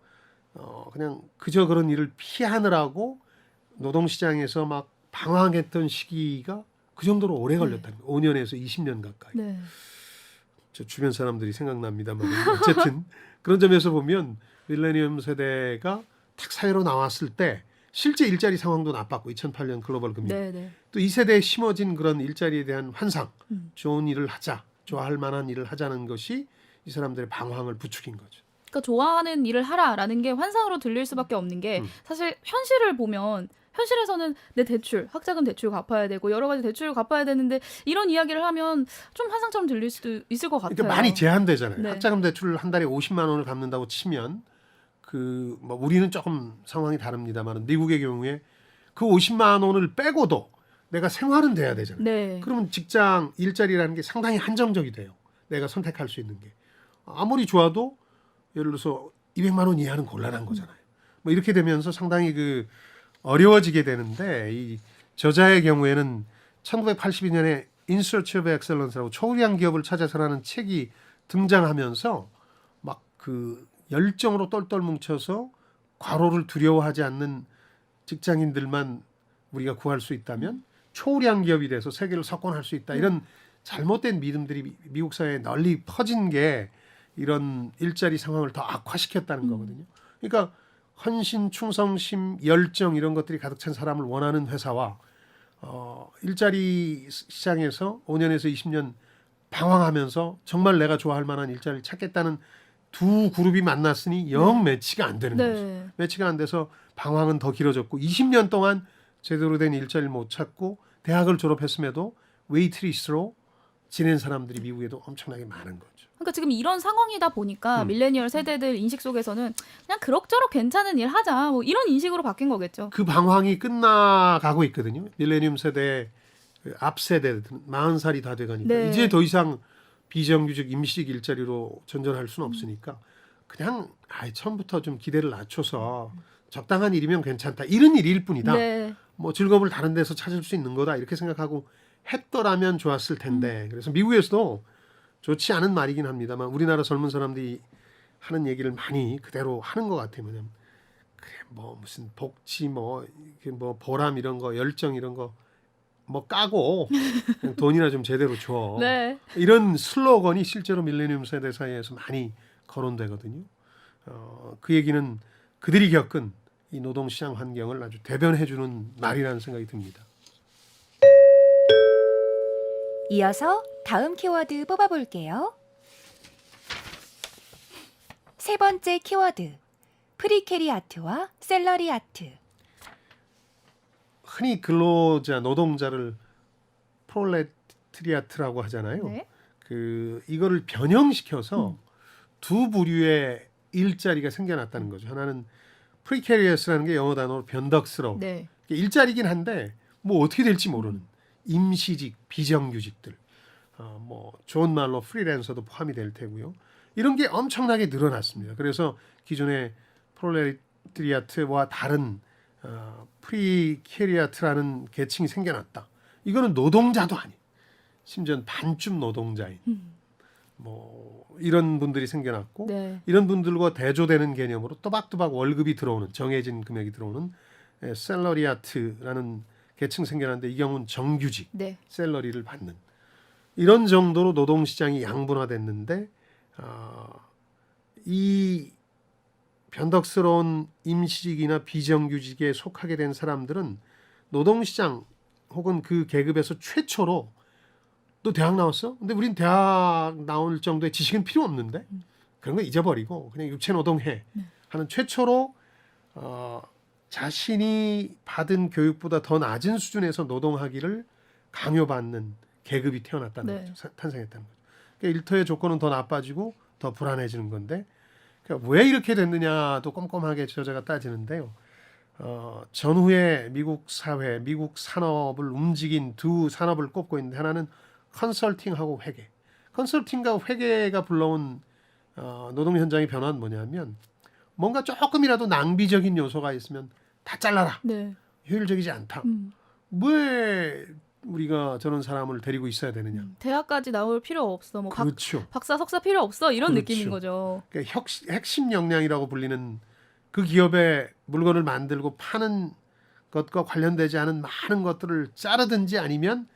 그냥 그저 그런 일을 피하느라고 노동시장에서 막 방황했던 시기가 그 정도로 오래 걸렸다는 거예요. 5년에서 20년 가까이. 네. 저 주변 사람들이 생각납니다만 어쨌든 그런 점에서 보면 밀레니엄 세대가 딱 사회로 나왔을 때 실제 일자리 상황도 나빴고 2008년 글로벌 금융 네, 네. 또 이 세대에 심어진 그런 일자리에 대한 환상 좋은 일을 하자 좋아할 만한 일을 하자는 것이 이 사람들의 방황을 부추긴 거죠. 그러니까 좋아하는 일을 하라라는 게 환상으로 들릴 수밖에 없는 게 사실 현실을 보면 현실에서는 내 대출, 학자금 대출 갚아야 되고 여러 가지 대출을 갚아야 되는데 이런 이야기를 하면 좀 환상처럼 들릴 수도 있을 것 같아요. 그러니까 많이 제한되잖아요. 네. 학자금 대출을 한 달에 50만 원을 갚는다고 치면 뭐 우리는 조금 상황이 다릅니다만 미국의 경우에 그 50만 원을 빼고도 내가 생활은 돼야 되잖아요. 네. 그러면 직장 일자리라는 게 상당히 한정적이 돼요. 내가 선택할 수 있는 게. 아무리 좋아도 예를 들어서 200만 원 이하는 곤란한 거잖아요. 뭐 이렇게 되면서 상당히 그 어려워지게 되는데 이 저자의 경우에는 1982년에 In Search of Excellence라고 초월한 기업을 찾아서라는 책이 등장하면서 막 그 열정으로 똘똘 뭉쳐서 과로를 두려워하지 않는 직장인들만 우리가 구할 수 있다면 초월한 기업이 돼서 세계를 석권할 수 있다. 이런 잘못된 믿음들이 미국 사회에 널리 퍼진 게 이런 일자리 상황을 더 악화시켰다는 거거든요. 그러니까 헌신, 충성심, 열정 이런 것들이 가득 찬 사람을 원하는 회사와 일자리 시장에서 5년에서 20년 방황하면서 정말 내가 좋아할 만한 일자리를 찾겠다는 두 그룹이 만났으니 영 매치가 안 되는 거죠. 네. 매치가 안 돼서 방황은 더 길어졌고 20년 동안 제대로 된 일자리를 못 찾고 대학을 졸업했음에도 웨이트리스로 지낸 사람들이 미국에도 엄청나게 많은 거죠. 그러니까 지금 이런 상황이다 보니까 밀레니얼 세대들 인식 속에서는 그냥 그럭저럭 괜찮은 일 하자 뭐 이런 인식으로 바뀐 거겠죠. 그 방황이 끝나가고 있거든요. 밀레니엄 세대 앞 세대들은 40살이 다 돼가니까 네. 이제 더 이상 비정규직 임시직 일자리로 전전할 수는 없으니까 그냥 처음부터 좀 기대를 낮춰서 적당한 일이면 괜찮다. 이런 일일 뿐이다. 네. 뭐 즐거움을 다른 데서 찾을 수 있는 거다. 이렇게 생각하고 했더라면 좋았을 텐데. 그래서 미국에서도 좋지 않은 말이긴 합니다만 우리나라 젊은 사람들이 하는 얘기를 많이 그대로 하는 것 같아요. 뭐냐면 그래 뭐 무슨 복지 뭐 보람 이런 거 열정 이런 거 뭐 까고 그냥 돈이나 좀 제대로 줘. 네. 이런 슬로건이 실제로 밀레니엄 세대 사이에서 많이 거론되거든요. 그 얘기는 그들이 겪은 이 노동시장 환경을 아주 대변해주는 말이라는 생각이 듭니다. 이어서 다음 키워드 뽑아볼게요. 세 번째 키워드, 프리캐리아트와 셀러리아트. 흔히 근로자, 노동자를 프롤레타리아트라고 하잖아요. 네. 이거를 변형시켜서 두 부류의 일자리가 생겨났다는 거죠. 하나는 precarious라는 게 영어 단어로 변덕스러워. 네. 일자리긴 한데 뭐 어떻게 될지 모르는 임시직, 비정규직들. 뭐 좋은 말로 프리랜서도 포함이 될 테고요. 이런 게 엄청나게 늘어났습니다. 그래서 기존의 프롤레타리아트와 다른 프리캐리아트라는 계층이 생겨났다. 이거는 노동자도 아닌, 심지어 반쯤 노동자인 뭐 이런 분들이 생겨났고 네. 이런 분들과 대조되는 개념으로 또박또박 월급이 들어오는 정해진 금액이 들어오는 셀러리아트라는 계층 생겨났는데 이 경우는 정규직 네. 셀러리를 받는 이런 정도로 노동시장이 양분화됐는데 이 변덕스러운 임시직이나 비정규직에 속하게 된 사람들은 노동시장 혹은 그 계급에서 최초로 너 대학 나왔어? 근데 우린 대학 나올 정도의 지식은 필요 없는데 그런 거 잊어버리고 그냥 육체노동해 하는 최초로 자신이 받은 교육보다 더 낮은 수준에서 노동하기를 강요받는 계급이 태어났다는 거죠. 탄생했다는 거죠. 그러니까 일터의 조건은 더 나빠지고 더 불안해지는 건데 그러니까 왜 이렇게 됐느냐도 꼼꼼하게 저자가 따지는데요. 전후에 미국 사회, 미국 산업을 움직인 두 산업을 꼽고 있는데 하나는 컨설팅하고 회계. 컨설팅과 회계가 불러온 노동 현장의 변화는 뭐냐면 뭔가 조금이라도 낭비적인 요소가 있으면 다 잘라라. 네. 효율적이지 않다. 왜 우리가 저런 사람을 데리고 있어야 되느냐. 대학까지 나올 필요 없어. 뭐 그렇죠. 박사, 석사 필요 없어. 이런 그렇죠. 느낌인 거죠. 그러니까 핵심 역량이라고 불리는 그 기업의 물건을 만들고 파는 것과 관련되지 않은 많은 것들을 자르든지 아니면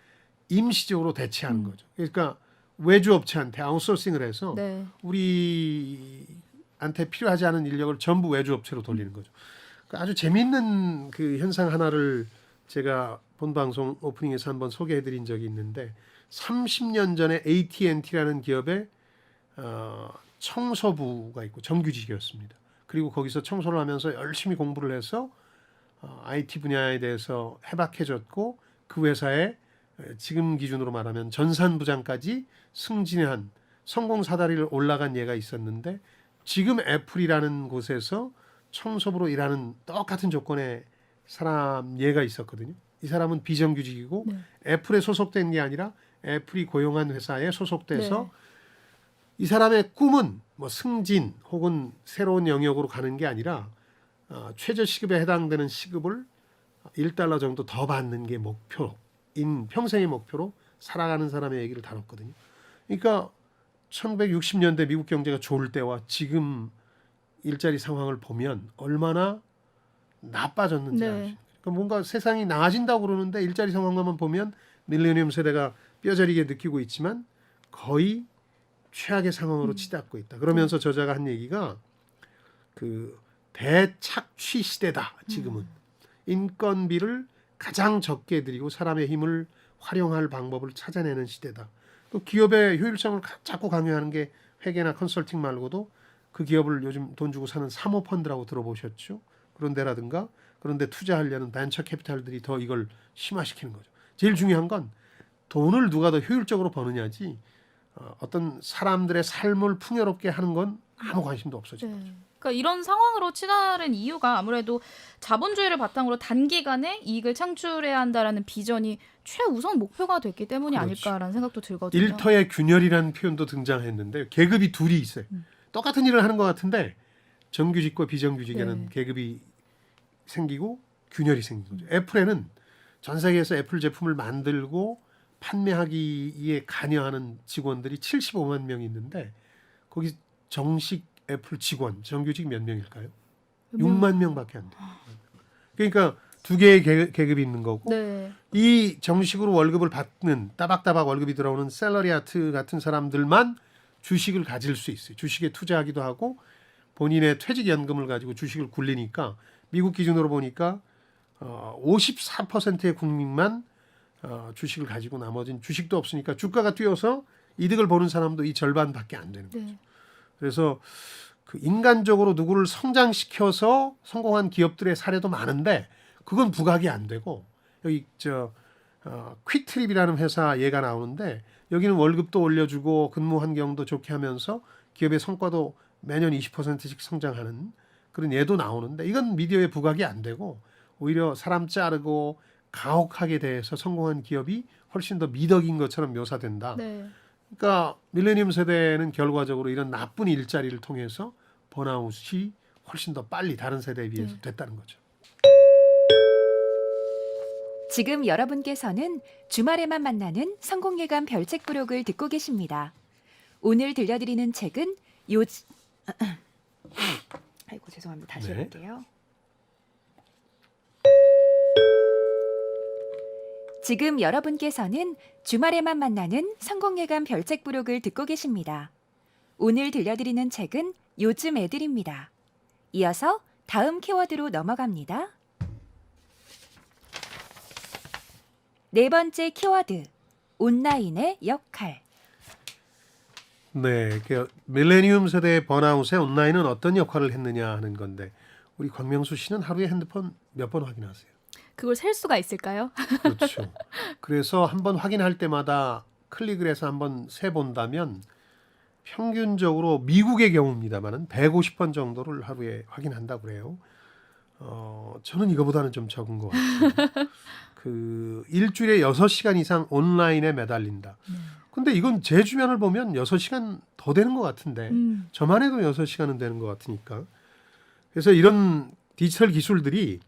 임시적으로 대체하는 거죠. 그러니까 외주업체한테 아웃소싱을 해서 네. 우리한테 필요하지 않은 인력을 전부 외주업체로 돌리는 거죠. 아주 재미있는 그 현상 하나를 제가 본 방송 오프닝에서 한번 소개해드린 적이 있는데 30년 전에 AT&T라는 기업의 청소부가 있고 정규직이었습니다. 그리고 거기서 청소를 하면서 열심히 공부를 해서 IT 분야에 대해서 해박해졌고 그 회사에 지금 기준으로 말하면 전산부장까지 승진한 성공 사다리를 올라간 예가 있었는데 지금 애플이라는 곳에서 청소부로 일하는 똑같은 조건의 사람 예가 있었거든요. 이 사람은 비정규직이고 애플에 소속된 게 아니라 애플이 고용한 회사에 소속돼서 이 사람의 꿈은 뭐 승진 혹은 새로운 영역으로 가는 게 아니라 최저 시급에 해당되는 시급을 $1 정도 더 받는 게 목표인 평생의 목표로 살아가는 사람의 얘기를 다뤘거든요. 그러니까 1960년대 미국 경제가 좋을 때와 지금 일자리 상황을 보면 얼마나 나빠졌는지 네. 알죠. 그러니까 뭔가 세상이 나아진다고 그러는데 일자리 상황만 보면 밀레니엄 세대가 뼈저리게 느끼고 있지만 거의 최악의 상황으로 치닫고 있다. 그러면서 저자가 한 얘기가 그 대착취 시대다. 지금은 인건비를 가장 적게 들이고 사람의 힘을 활용할 방법을 찾아내는 시대다. 또 기업의 효율성을 자꾸 강요하는 게 회계나 컨설팅 말고도 그 기업을 요즘 돈 주고 사는 사모펀드라고 들어보셨죠? 그런 데라든가 그런 데 투자하려는 벤처 캐피탈들이 더 이걸 심화시키는 거죠. 제일 중요한 건 돈을 누가 더 효율적으로 버느냐지 어떤 사람들의 삶을 풍요롭게 하는 건 아무 관심도 없어진 거죠. 그러니까 이런 상황으로 치달은 이유가 아무래도 자본주의를 바탕으로 단기간에 이익을 창출해야 한다라는 비전이 최우선 목표가 됐기 때문이 그렇죠. 아닐까라는 생각도 들거든요. 일터의 균열이라는 표현도 등장했는데 계급이 둘이 있어요. 똑같은 일을 하는 것 같은데 정규직과 비정규직에는 네. 계급이 생기고 균열이 생긴 거죠. 애플에는 전 세계에서 애플 제품을 만들고 판매하기에 관여하는 직원들이 75만 명이 있는데 거기 정식 애플 직원 정규직 몇 명일까요? 6만 명밖에 안 돼요. 그러니까 두 개의 계급이 있는 거고 네. 이 정식으로 월급을 받는 따박따박 월급이 들어오는 셀러리아트 같은 사람들만 주식을 가질 수 있어요. 주식에 투자하기도 하고 본인의 퇴직연금을 가지고 주식을 굴리니까 미국 기준으로 보니까 54%의 국민만 주식을 가지고 나머지는 주식도 없으니까 주가가 뛰어서 이득을 보는 사람도 이 절반밖에 안 되는 거죠. 네. 그래서 그 인간적으로 누구를 성장시켜서 성공한 기업들의 사례도 많은데 그건 부각이 안 되고 여기 퀵트립이라는 회사 예가 나오는데 여기는 월급도 올려주고 근무 환경도 좋게 하면서 기업의 성과도 매년 20%씩 성장하는 그런 예도 나오는데 이건 미디어에 부각이 안 되고 오히려 사람 자르고 가혹하게 대해서 성공한 기업이 훨씬 더 미덕인 것처럼 묘사된다. 네. 그러니까 밀레니엄 세대는 결과적으로 이런 나쁜 일자리를 통해서 번아웃이 훨씬 더 빨리 다른 세대에 비해서 됐다는 거죠. 지금 여러분께서는 주말에만 만나는 성공예감 별책 부록을 듣고 계십니다. 오늘 들려드리는 책은 아이고 죄송합니다. 다시 네. 해볼게요. 지금 여러분께서는 주말에만 만나는 성공예감 별책 부록을 듣고 계십니다. 오늘 들려드리는 책은 요즘 애들입니다. 이어서 다음 키워드로 넘어갑니다. 네 번째 키워드, 온라인의 역할. 네, 그 밀레니엄 세대의 번아웃에 온라인은 어떤 역할을 했느냐 하는 건데 우리 광명수 씨는 하루에 핸드폰 몇 번 확인하세요? 그걸 셀 수가 있을까요? 그렇죠. 그래서 한번 확인할 때마다 클릭을 해서 한번 세 본다면 평균적으로 미국의 경우입니다만은 150번 정도를 하루에 확인한다고 그래요. 저는 이거보다는 좀 적은 것 같아요. 그 일주일에 6시간 이상 온라인에 매달린다. 근데 이건 제 주변을 보면 6시간 더 되는 것 같은데 저만 해도 6시간은 되는 것 같으니까. 그래서 이런 디지털 기술들이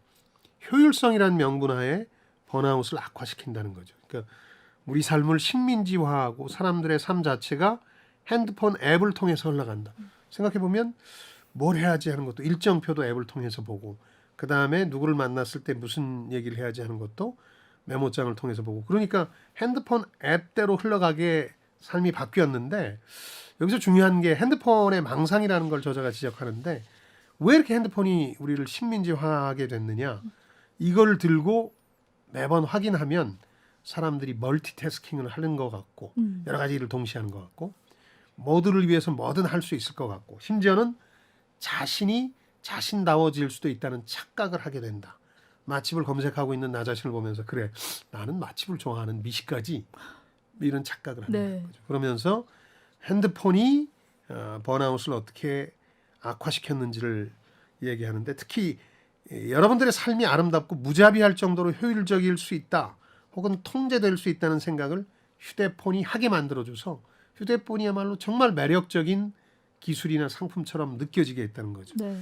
효율성이라는 명분하에 번아웃을 악화시킨다는 거죠. 그러니까 우리 삶을 식민지화하고 사람들의 삶 자체가 핸드폰 앱을 통해서 흘러간다. 생각해보면 뭘 해야지 하는 것도 일정표도 앱을 통해서 보고 그 다음에 누구를 만났을 때 무슨 얘기를 해야지 하는 것도 메모장을 통해서 보고 그러니까 핸드폰 앱대로 흘러가게 삶이 바뀌었는데 여기서 중요한 게 핸드폰의 망상이라는 걸 저자가 지적하는데 왜 이렇게 핸드폰이 우리를 식민지화하게 됐느냐 이걸 들고 매번 확인하면 사람들이 멀티태스킹을 하는 것 같고 여러 가지 일을 동시에 하는 것 같고 모두를 위해서 뭐든 할 수 있을 것 같고 심지어는 자신이 자신다워질 수도 있다는 착각을 하게 된다. 맛집을 검색하고 있는 나 자신을 보면서 그래 나는 맛집을 좋아하는 미식가지 이런 착각을 하는 거죠. 그러면서 핸드폰이 번아웃을 어떻게 악화시켰는지를 얘기하는데 특히 여러분들의 삶이 아름답고 무자비할 정도로 효율적일 수 있다 혹은 통제될 수 있다는 생각을 휴대폰이 하게 만들어줘서 휴대폰이야말로 정말 매력적인 기술이나 상품처럼 느껴지게 했다는 거죠. 네.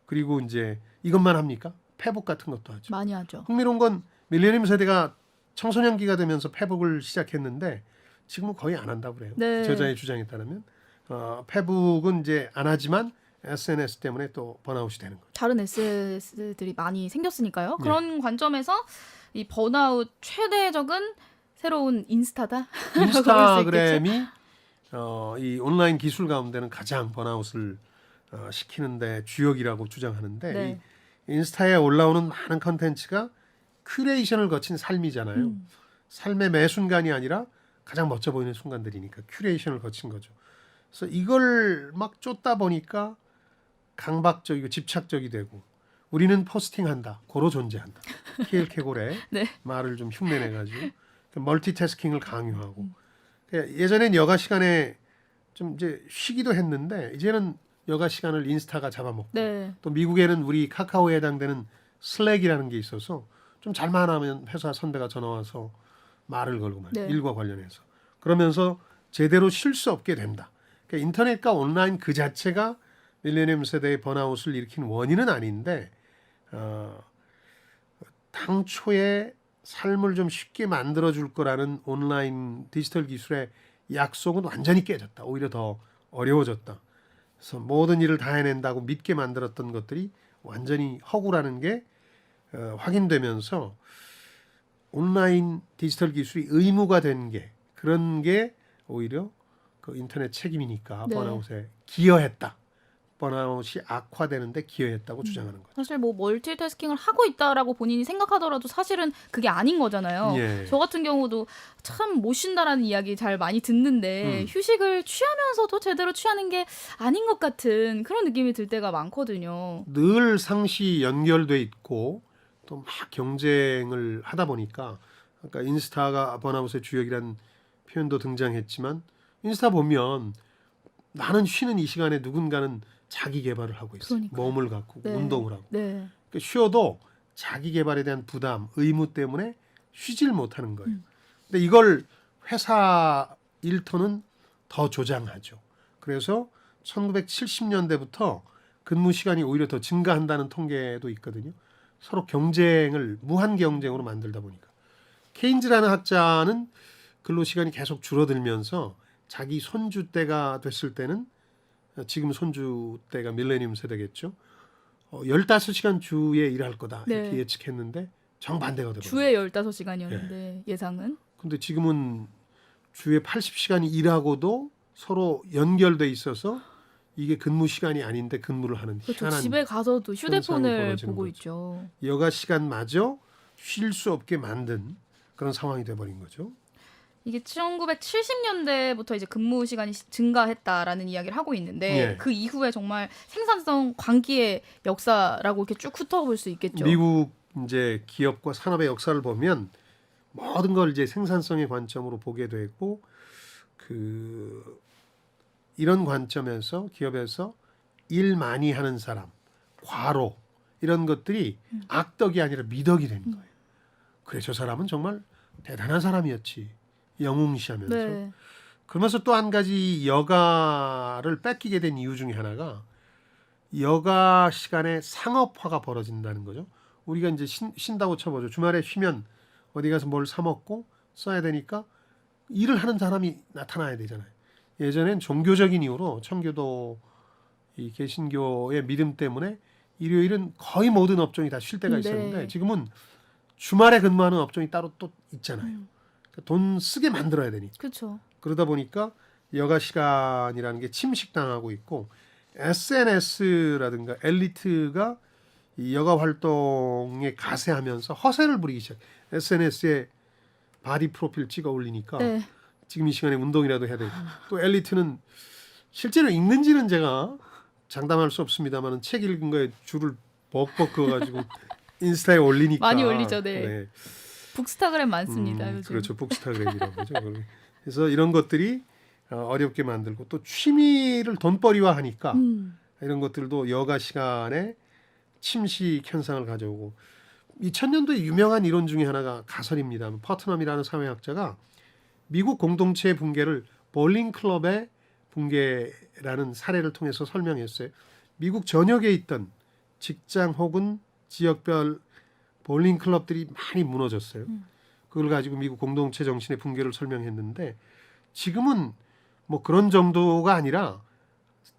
그리고 이제 이것만 합니까? 페북 같은 것도 하죠. 많이 하죠. 흥미로운 건 밀레니엄 세대가 청소년기가 되면서 페북을 시작했는데 지금은 거의 안 한다고 그래요. 네. 저자의 주장에 따르면 페북은 이제 안 하지만 SNS 때문에 또 번아웃이 되는 거죠. 다른 SNS들이 많이 생겼으니까요. 네. 그런 관점에서 이 번아웃 최대적은 새로운 인스타다. 인스타그램이 이 온라인 기술 가운데는 가장 번아웃을 시키는데 주역이라고 주장하는데 네. 이 인스타에 올라오는 많은 컨텐츠가 큐레이션을 거친 삶이잖아요. 삶의 매 순간이 아니라 가장 멋져 보이는 순간들이니까 큐레이션을 거친 거죠. 그래서 이걸 막 쫓다 보니까 강박적이고 집착적이 되고 우리는 포스팅한다, 고로 존재한다. 키엘케고의 네. 말을 좀 흉내내가지고 멀티태스킹을 강요하고 예전엔 여가 시간에 좀 이제 쉬기도 했는데 이제는 여가 시간을 인스타가 잡아먹고 네. 또 미국에는 우리 카카오에 해당되는 슬랙이라는 게 있어서 좀 잘만 하면 회사 선배가 전화 와서 말을 걸고 말이에요. 네. 일과 관련해서 그러면서 제대로 쉴 수 없게 된다. 그러니까 인터넷과 온라인 그 자체가 밀레니엄 세대의 번아웃을 일으킨 원인은 아닌데 당초에 삶을 좀 쉽게 만들어줄 거라는 온라인 디지털 기술의 약속은 완전히 깨졌다. 오히려 더 어려워졌다. 그래서 모든 일을 다 해낸다고 믿게 만들었던 것들이 완전히 허구라는 게 확인되면서 온라인 디지털 기술이 의무가 된 게 그런 게 오히려 그 인터넷 책임이니까 네. 번아웃에 기여했다. 번아웃이 악화되는데 기여했다고 주장하는 거죠. 사실 뭐 멀티태스킹을 하고 있다라고 본인이 생각하더라도 사실은 그게 아닌 거잖아요. 예. 저 같은 경우도 참 못 쉰다라는 이야기 잘 많이 듣는데 휴식을 취하면서도 제대로 취하는 게 아닌 것 같은 그런 느낌이 들 때가 많거든요. 늘 상시 연결돼 있고 또 막 경쟁을 하다 보니까 아까 인스타가 번아웃의 주역이라는 표현도 등장했지만 인스타 보면 나는 쉬는 이 시간에 누군가는 자기 개발을 하고 있어요. 그러니까요. 몸을 가꾸고 네. 운동을 하고. 네. 그러니까 쉬어도 자기 개발에 대한 부담, 의무 때문에 쉬질 못하는 거예요. 근데 이걸 회사 일터는 더 조장하죠. 그래서 1970년대부터 근무 시간이 오히려 더 증가한다는 통계도 있거든요. 서로 경쟁을 무한 경쟁으로 만들다 보니까. 케인즈라는 학자는 근로 시간이 계속 줄어들면서 자기 손주 때가 됐을 때는 지금 손주 때가 밀레니엄 세대겠죠. 15시간 주에 일할 거다 이렇게 네. 예측했는데 정반대가 되거든요. 주에 15시간이었는데 예상은 근데 지금은 주에 80시간 일하고도 서로 연결돼 있어서 이게 근무 시간이 아닌데 근무를 하는 그렇죠. 희한한 집에 가서도 현상이 휴대폰을 벌어지는 보고 거죠. 있죠. 여가 시간마저 쉴 수 없게 만든 그런 상황이 돼버린 거죠. 이게 1970년대부터 이제 근무 시간이 증가했다라는 이야기를 하고 있는데 예. 그 이후에 정말 생산성 광기의 역사라고 이렇게 쭉 훑어볼 수 있겠죠. 미국 이제 기업과 산업의 역사를 보면 모든 걸 이제 생산성의 관점으로 보게 되고 이런 관점에서 기업에서 일 많이 하는 사람, 과로 이런 것들이 악덕이 아니라 미덕이 된 거예요. 그래 저 사람은 정말 대단한 사람이었지. 영웅시하면서. 네. 그러면서 또 한 가지 여가를 뺏기게 된 이유 중에 하나가 여가 시간에 상업화가 벌어진다는 거죠. 우리가 이제 쉰다고 쳐보죠. 주말에 쉬면 어디 가서 뭘 사 먹고 써야 되니까 일을 하는 사람이 나타나야 되잖아요. 예전엔 종교적인 이유로 청교도 이 개신교의 믿음 때문에 일요일은 거의 모든 업종이 다 쉴 때가 있었는데 네. 지금은 주말에 근무하는 업종이 따로 또 있잖아요. 돈 쓰게 만들어야 되니까. 그렇죠. 그러다 보니까 여가 시간이라는 게 침식당하고 있고 SNS라든가 엘리트가 이 여가 활동에 가세하면서 허세를 부리기 시작. SNS에 바디 프로필 찍어 올리니까 네. 지금 이 시간에 운동이라도 해야 되고 또 엘리트는 실제로 읽는지는 제가 장담할 수 없습니다만 책 읽은 거에 줄을 벅벅 그어가지고 인스타에 올리니까 많이 올리죠, 네. 북스타그램 많습니다. 요즘. 그렇죠. 북스타그램이라고 하죠. 그래서 이런 것들이 어렵게 만들고 또 취미를 돈벌이화하니까 이런 것들도 여가 시간에 침식 현상을 가져오고 2000년도에 유명한 이론 중에 하나가 가설입니다. 퍼트넘이라는 사회학자가 미국 공동체의 붕괴를 볼링 클럽의 붕괴라는 사례를 통해서 설명했어요. 미국 전역에 있던 직장 혹은 지역별 볼링 클럽들이 많이 무너졌어요. 그걸 가지고 미국 공동체 정신의 붕괴를 설명했는데 지금은 뭐 그런 정도가 아니라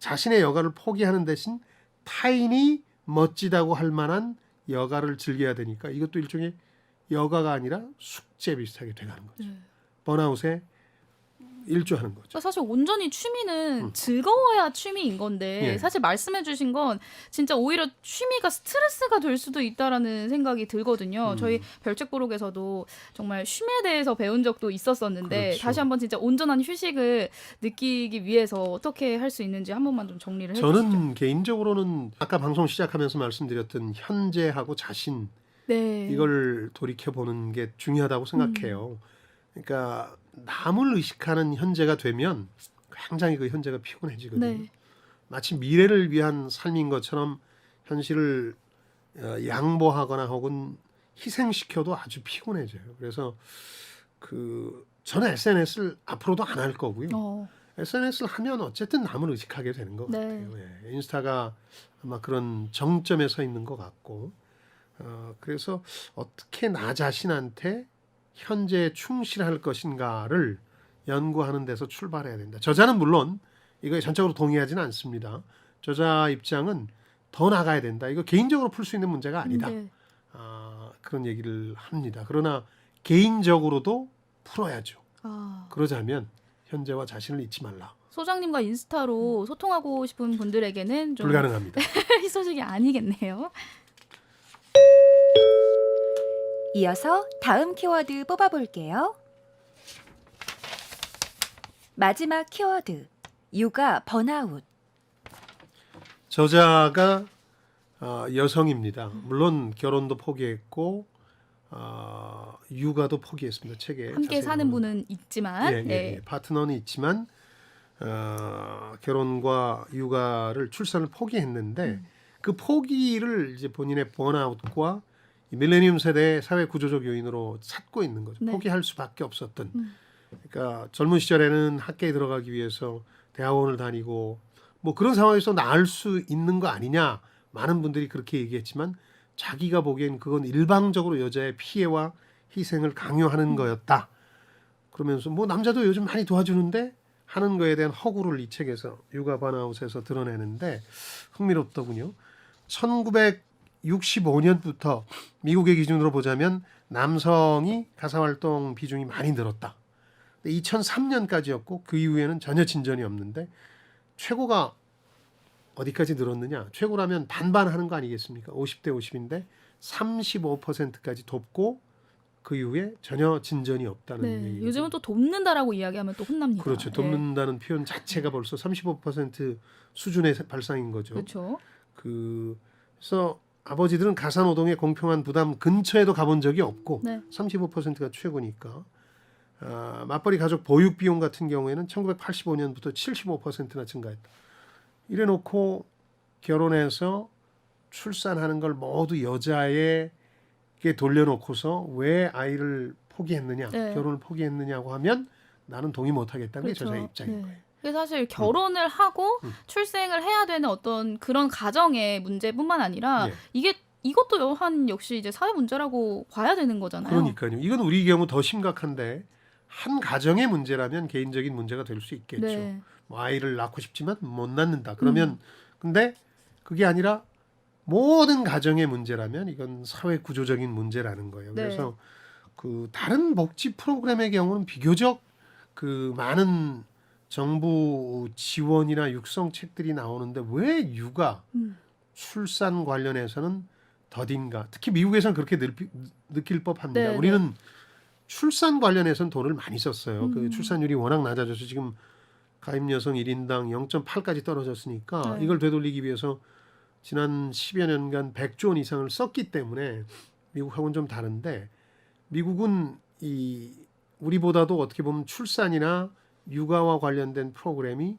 자신의 여가를 포기하는 대신 타인이 멋지다고 할 만한 여가를 즐겨야 되니까 이것도 일종의 여가가 아니라 숙제 비슷하게 돼가는 거죠. 번아웃에 일조하는 거죠. 그러니까 사실 온전히 취미는 즐거워야 취미인 건데 예. 사실 말씀해주신 건 진짜 오히려 취미가 스트레스가 될 수도 있다라는 생각이 들거든요. 저희 별책부록에서도 정말 쉼에 대해서 배운 적도 있었었는데 그렇죠. 다시 한번 진짜 온전한 휴식을 느끼기 위해서 어떻게 할 수 있는지 한 번만 좀 정리를 해주시죠. 저는 개인적으로는 아까 방송 시작하면서 말씀드렸던 현재하고 자신 네. 이걸 돌이켜보는 게 중요하다고 생각해요. 그러니까 남을 의식하는 현재가 되면 굉장히 그 현재가 피곤해지거든요. 네. 마치 미래를 위한 삶인 것처럼 현실을 양보하거나 혹은 희생시켜도 아주 피곤해져요. 그래서 저는 SNS를 앞으로도 안 할 거고요. SNS를 하면 어쨌든 남을 의식하게 되는 것 네. 같아요. 예. 인스타가 아마 그런 정점에 서 있는 것 같고 그래서 어떻게 나 자신한테 현재에 충실할 것인가를 연구하는 데서 출발해야 된다. 저자는 물론 이거에 전적으로 동의하지는 않습니다. 저자 입장은 더 나가야 된다. 이거 개인적으로 풀 수 있는 문제가 아니다. 네. 그런 얘기를 합니다. 그러나 개인적으로도 풀어야죠. 그러자면 현재와 자신을 잊지 말라. 소장님과 인스타로 소통하고 싶은 분들에게는 좀 불가능합니다. 희소식이 아니겠네요. 이어서 다음 키워드 뽑아볼게요. 마지막 키워드, 육아 번아웃. 저자가 여성입니다. 물론 결혼도 포기했고 육아도 포기했습니다. 책에 함께 자세히 사는 보면. 분은 있지만 예. 파트너는 있지만 결혼과 육아를 출산을 포기했는데 그 포기를 이제 본인의 번아웃과 이 밀레니엄 세대의 사회 구조적 요인으로 찾고 있는 거죠. 네. 포기할 수밖에 없었던. 그러니까 젊은 시절에는 학교에 들어가기 위해서 대학원을 다니고 뭐 그런 상황에서 나을 수 있는 거 아니냐. 많은 분들이 그렇게 얘기했지만 자기가 보기엔 그건 일방적으로 여자의 피해와 희생을 강요하는 거였다. 그러면서 뭐 남자도 요즘 많이 도와주는데 하는 거에 대한 허구를 이 책에서 육아 번아웃에서 드러내는데 흥미롭더군요. 1965년부터 미국의 기준으로 보자면 남성이 가사활동 비중이 많이 늘었다. 2003년까지였고 그 이후에는 전혀 진전이 없는데 최고가 어디까지 늘었느냐? 최고라면 반반 하는 거 아니겠습니까? 50대 50인데 35%까지 돕고 그 이후에 전혀 진전이 없다는 네. 얘기죠. 요즘은 또 돕는다라고 이야기하면 또 혼납니다. 그렇죠. 돕는다는 표현 자체가 벌써 35% 수준의 발상인 거죠. 그렇죠. 그래서 아버지들은 가사노동의 공평한 부담 근처에도 가본 적이 없고 네. 35%가 최고니까 맞벌이 가족 보육 비용 같은 경우에는 1985년부터 75%나 증가했다. 이래놓고 결혼해서 출산하는 걸 모두 여자에게 돌려놓고서 왜 아이를 포기했느냐, 네. 결혼을 포기했느냐고 하면 나는 동의 못하겠다는 게 그렇죠. 저자의 입장인 네. 거예요. 그래서 사실 결혼을 하고 출생을 해야 되는 어떤 그런 가정의 문제뿐만 아니라 예. 이것도 또한 역시 이제 사회 문제라고 봐야 되는 거잖아요. 그러니까요. 이건 우리 경우 더 심각한데 한 가정의 문제라면 개인적인 문제가 될 수 있겠죠. 네. 뭐 아이를 낳고 싶지만 못 낳는다. 그러면 근데 그게 아니라 모든 가정의 문제라면 이건 사회 구조적인 문제라는 거예요. 네. 그래서 다른 복지 프로그램의 경우는 비교적 많은 정부 지원이나 육성책들이 나오는데 왜 육아, 출산 관련해서는 더딘가? 특히 미국에서는 그렇게 느낄 법합니다. 네, 우리는 출산 관련해서는 돈을 많이 썼어요. 그 출산율이 워낙 낮아져서 지금 가임 여성 1인당 0.8까지 떨어졌으니까 네. 이걸 되돌리기 위해서 지난 10여 년간 100조 원 이상을 썼기 때문에 미국하고는 좀 다른데 미국은 우리보다도 어떻게 보면 출산이나 육아와 관련된 프로그램이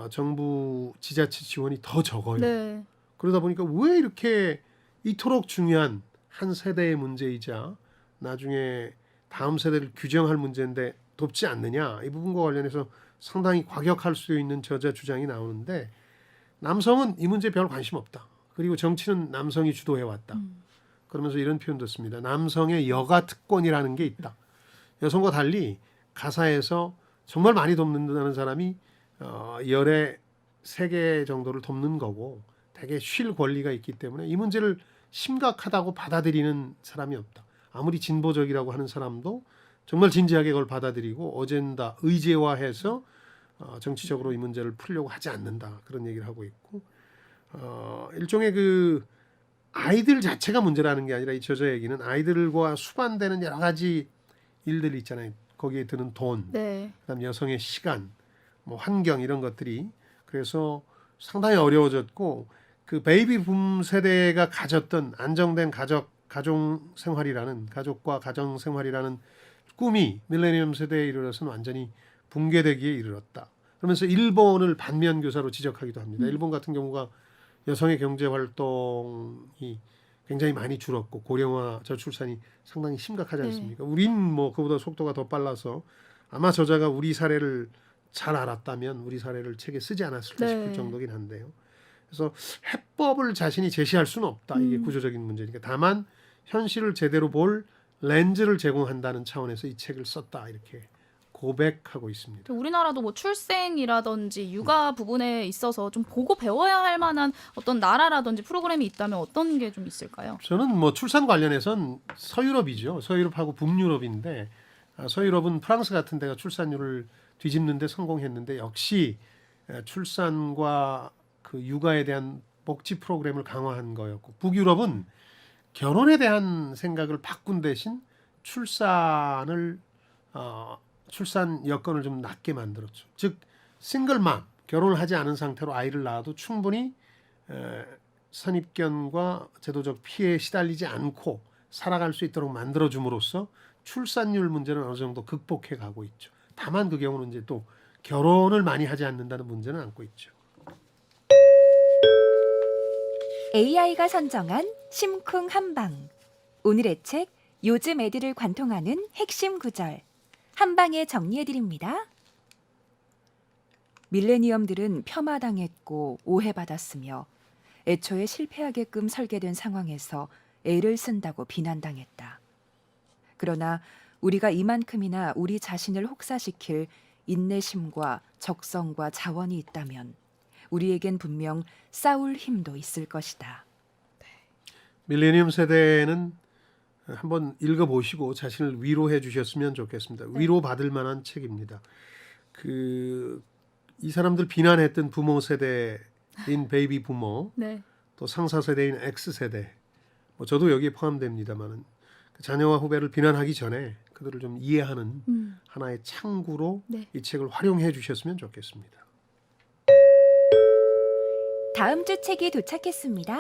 정부 지자체 지원이 더 적어요. 네. 그러다 보니까 왜 이렇게 이토록 중요한 한 세대의 문제이자 나중에 다음 세대를 규정할 문제인데 돕지 않느냐 이 부분과 관련해서 상당히 과격할 수 있는 저자 주장이 나오는데 남성은 이 문제에 별 관심 없다. 그리고 정치는 남성이 주도해 왔다. 그러면서 이런 표현도 씁니다. 남성의 여가 특권이라는 게 있다. 여성과 달리 가사에서 정말 많이 돕는다는 사람이 열에 3개 정도를 돕는 거고 되게 쉴 권리가 있기 때문에 이 문제를 심각하다고 받아들이는 사람이 없다. 아무리 진보적이라고 하는 사람도 정말 진지하게 그걸 받아들이고 어젠다 의제화해서 정치적으로 이 문제를 풀려고 하지 않는다. 그런 얘기를 하고 있고 일종의 그 아이들 자체가 문제라는 게 아니라 이 저자 얘기는 아이들과 수반되는 여러 가지 일들이 있잖아요. 거기에 드는 돈, 네. 그다음 여성의 시간, 뭐 환경 이런 것들이 그래서 상당히 어려워졌고 그 베이비 붐 세대가 가졌던 안정된 가정 생활이라는 가족과 가정 생활이라는 꿈이 밀레니엄 세대에 이르러서는 완전히 붕괴되기에 이르렀다. 그러면서 일본을 반면 교사로 지적하기도 합니다. 일본 같은 경우가 여성의 경제 활동이 굉장히 많이 줄었고 고령화 저출산이 상당히 심각하지 않습니까? 우린 뭐 그보다 속도가 더 빨라서 아마 저자가 우리 사례를 잘 알았다면 우리 사례를 책에 쓰지 않았을까 싶을 정도긴 한데요. 그래서 해법을 자신이 제시할 수는 없다. 이게 구조적인 문제니까. 다만 현실을 제대로 볼 렌즈를 제공한다는 차원에서 이 책을 썼다. 이렇게 고백하고 있습니다. 우리나라도 뭐 출생이라든지 육아 부분에 있어서 좀 보고 배워야 할 만한 어떤 나라라든지 프로그램이 있다면 어떤 게 좀 있을까요? 저는 뭐 출산 관련해선 서유럽이죠. 서유럽하고 북유럽인데 서유럽은 프랑스 같은 데가 출산율을 뒤집는 데 성공했는데 역시 출산과 그 육아에 대한 복지 프로그램을 강화한 거였고 북유럽은 결혼에 대한 생각을 바꾼 대신 출산 여건을 좀 낮게 만들었죠. 즉 싱글맘 결혼을 하지 않은 상태로 아이를 낳아도 충분히 선입견과 제도적 피해에 시달리지 않고 살아갈 수 있도록 만들어줌으로써 출산율 문제는 어느 정도 극복해 가고 있죠. 다만 그 경우는 이제 또 결혼을 많이 하지 않는다는 문제는 안고 있죠. AI가 선정한 심쿵 한방. 오늘의 책 요즘 애들을 관통하는 핵심 구절. 한 방에 정리해드립니다. 밀레니엄들은 폄하당했고 오해받았으며 애초에 실패하게끔 설계된 상황에서 애를 쓴다고 비난당했다. 그러나 우리가 이만큼이나 우리 자신을 혹사시킬 인내심과 적성과 자원이 있다면 우리에겐 분명 싸울 힘도 있을 것이다. 밀레니엄 세대는 한번 읽어보시고 자신을 위로해 주셨으면 좋겠습니다. 위로받을 만한 책입니다. 이 사람들 비난했던 부모 세대인 베이비 부모, 네. 또 상사 세대인 X 세대, 뭐 저도 여기에 포함됩니다만은 자녀와 후배를 비난하기 전에 그들을 좀 이해하는 하나의 창구로 네. 이 책을 활용해 주셨으면 좋겠습니다. 다음 주 책이 도착했습니다.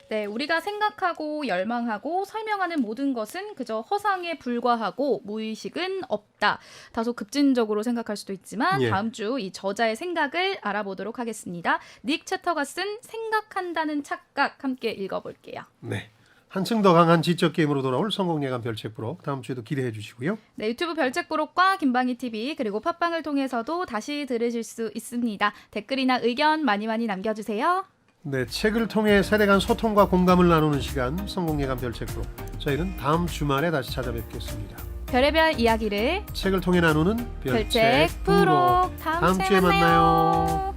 네, 우리가 생각하고 열망하고 설명하는 모든 것은 그저 허상에 불과하고 무의식은 없다. 다소 급진적으로 생각할 수도 있지만 예. 다음 주 이 저자의 생각을 알아보도록 하겠습니다. 닉 채터가 쓴 생각한다는 착각 함께 읽어볼게요. 네, 한층 더 강한 지적 게임으로 돌아올 성공예감 별책 부록 다음 주에도 기대해 주시고요. 네, 유튜브 별책 부록과 김방희 TV 그리고 팟빵을 통해서도 다시 들으실 수 있습니다. 댓글이나 의견 많이 남겨주세요. 네, 책을 통해 세대 간 소통과 공감을 나누는 시간 성공예감 별책 부록. 저희는 다음 주말에 다시 찾아뵙겠습니다. 별의별 이야기를 책을 통해 나누는 별책 부록 다음 주에 만나요.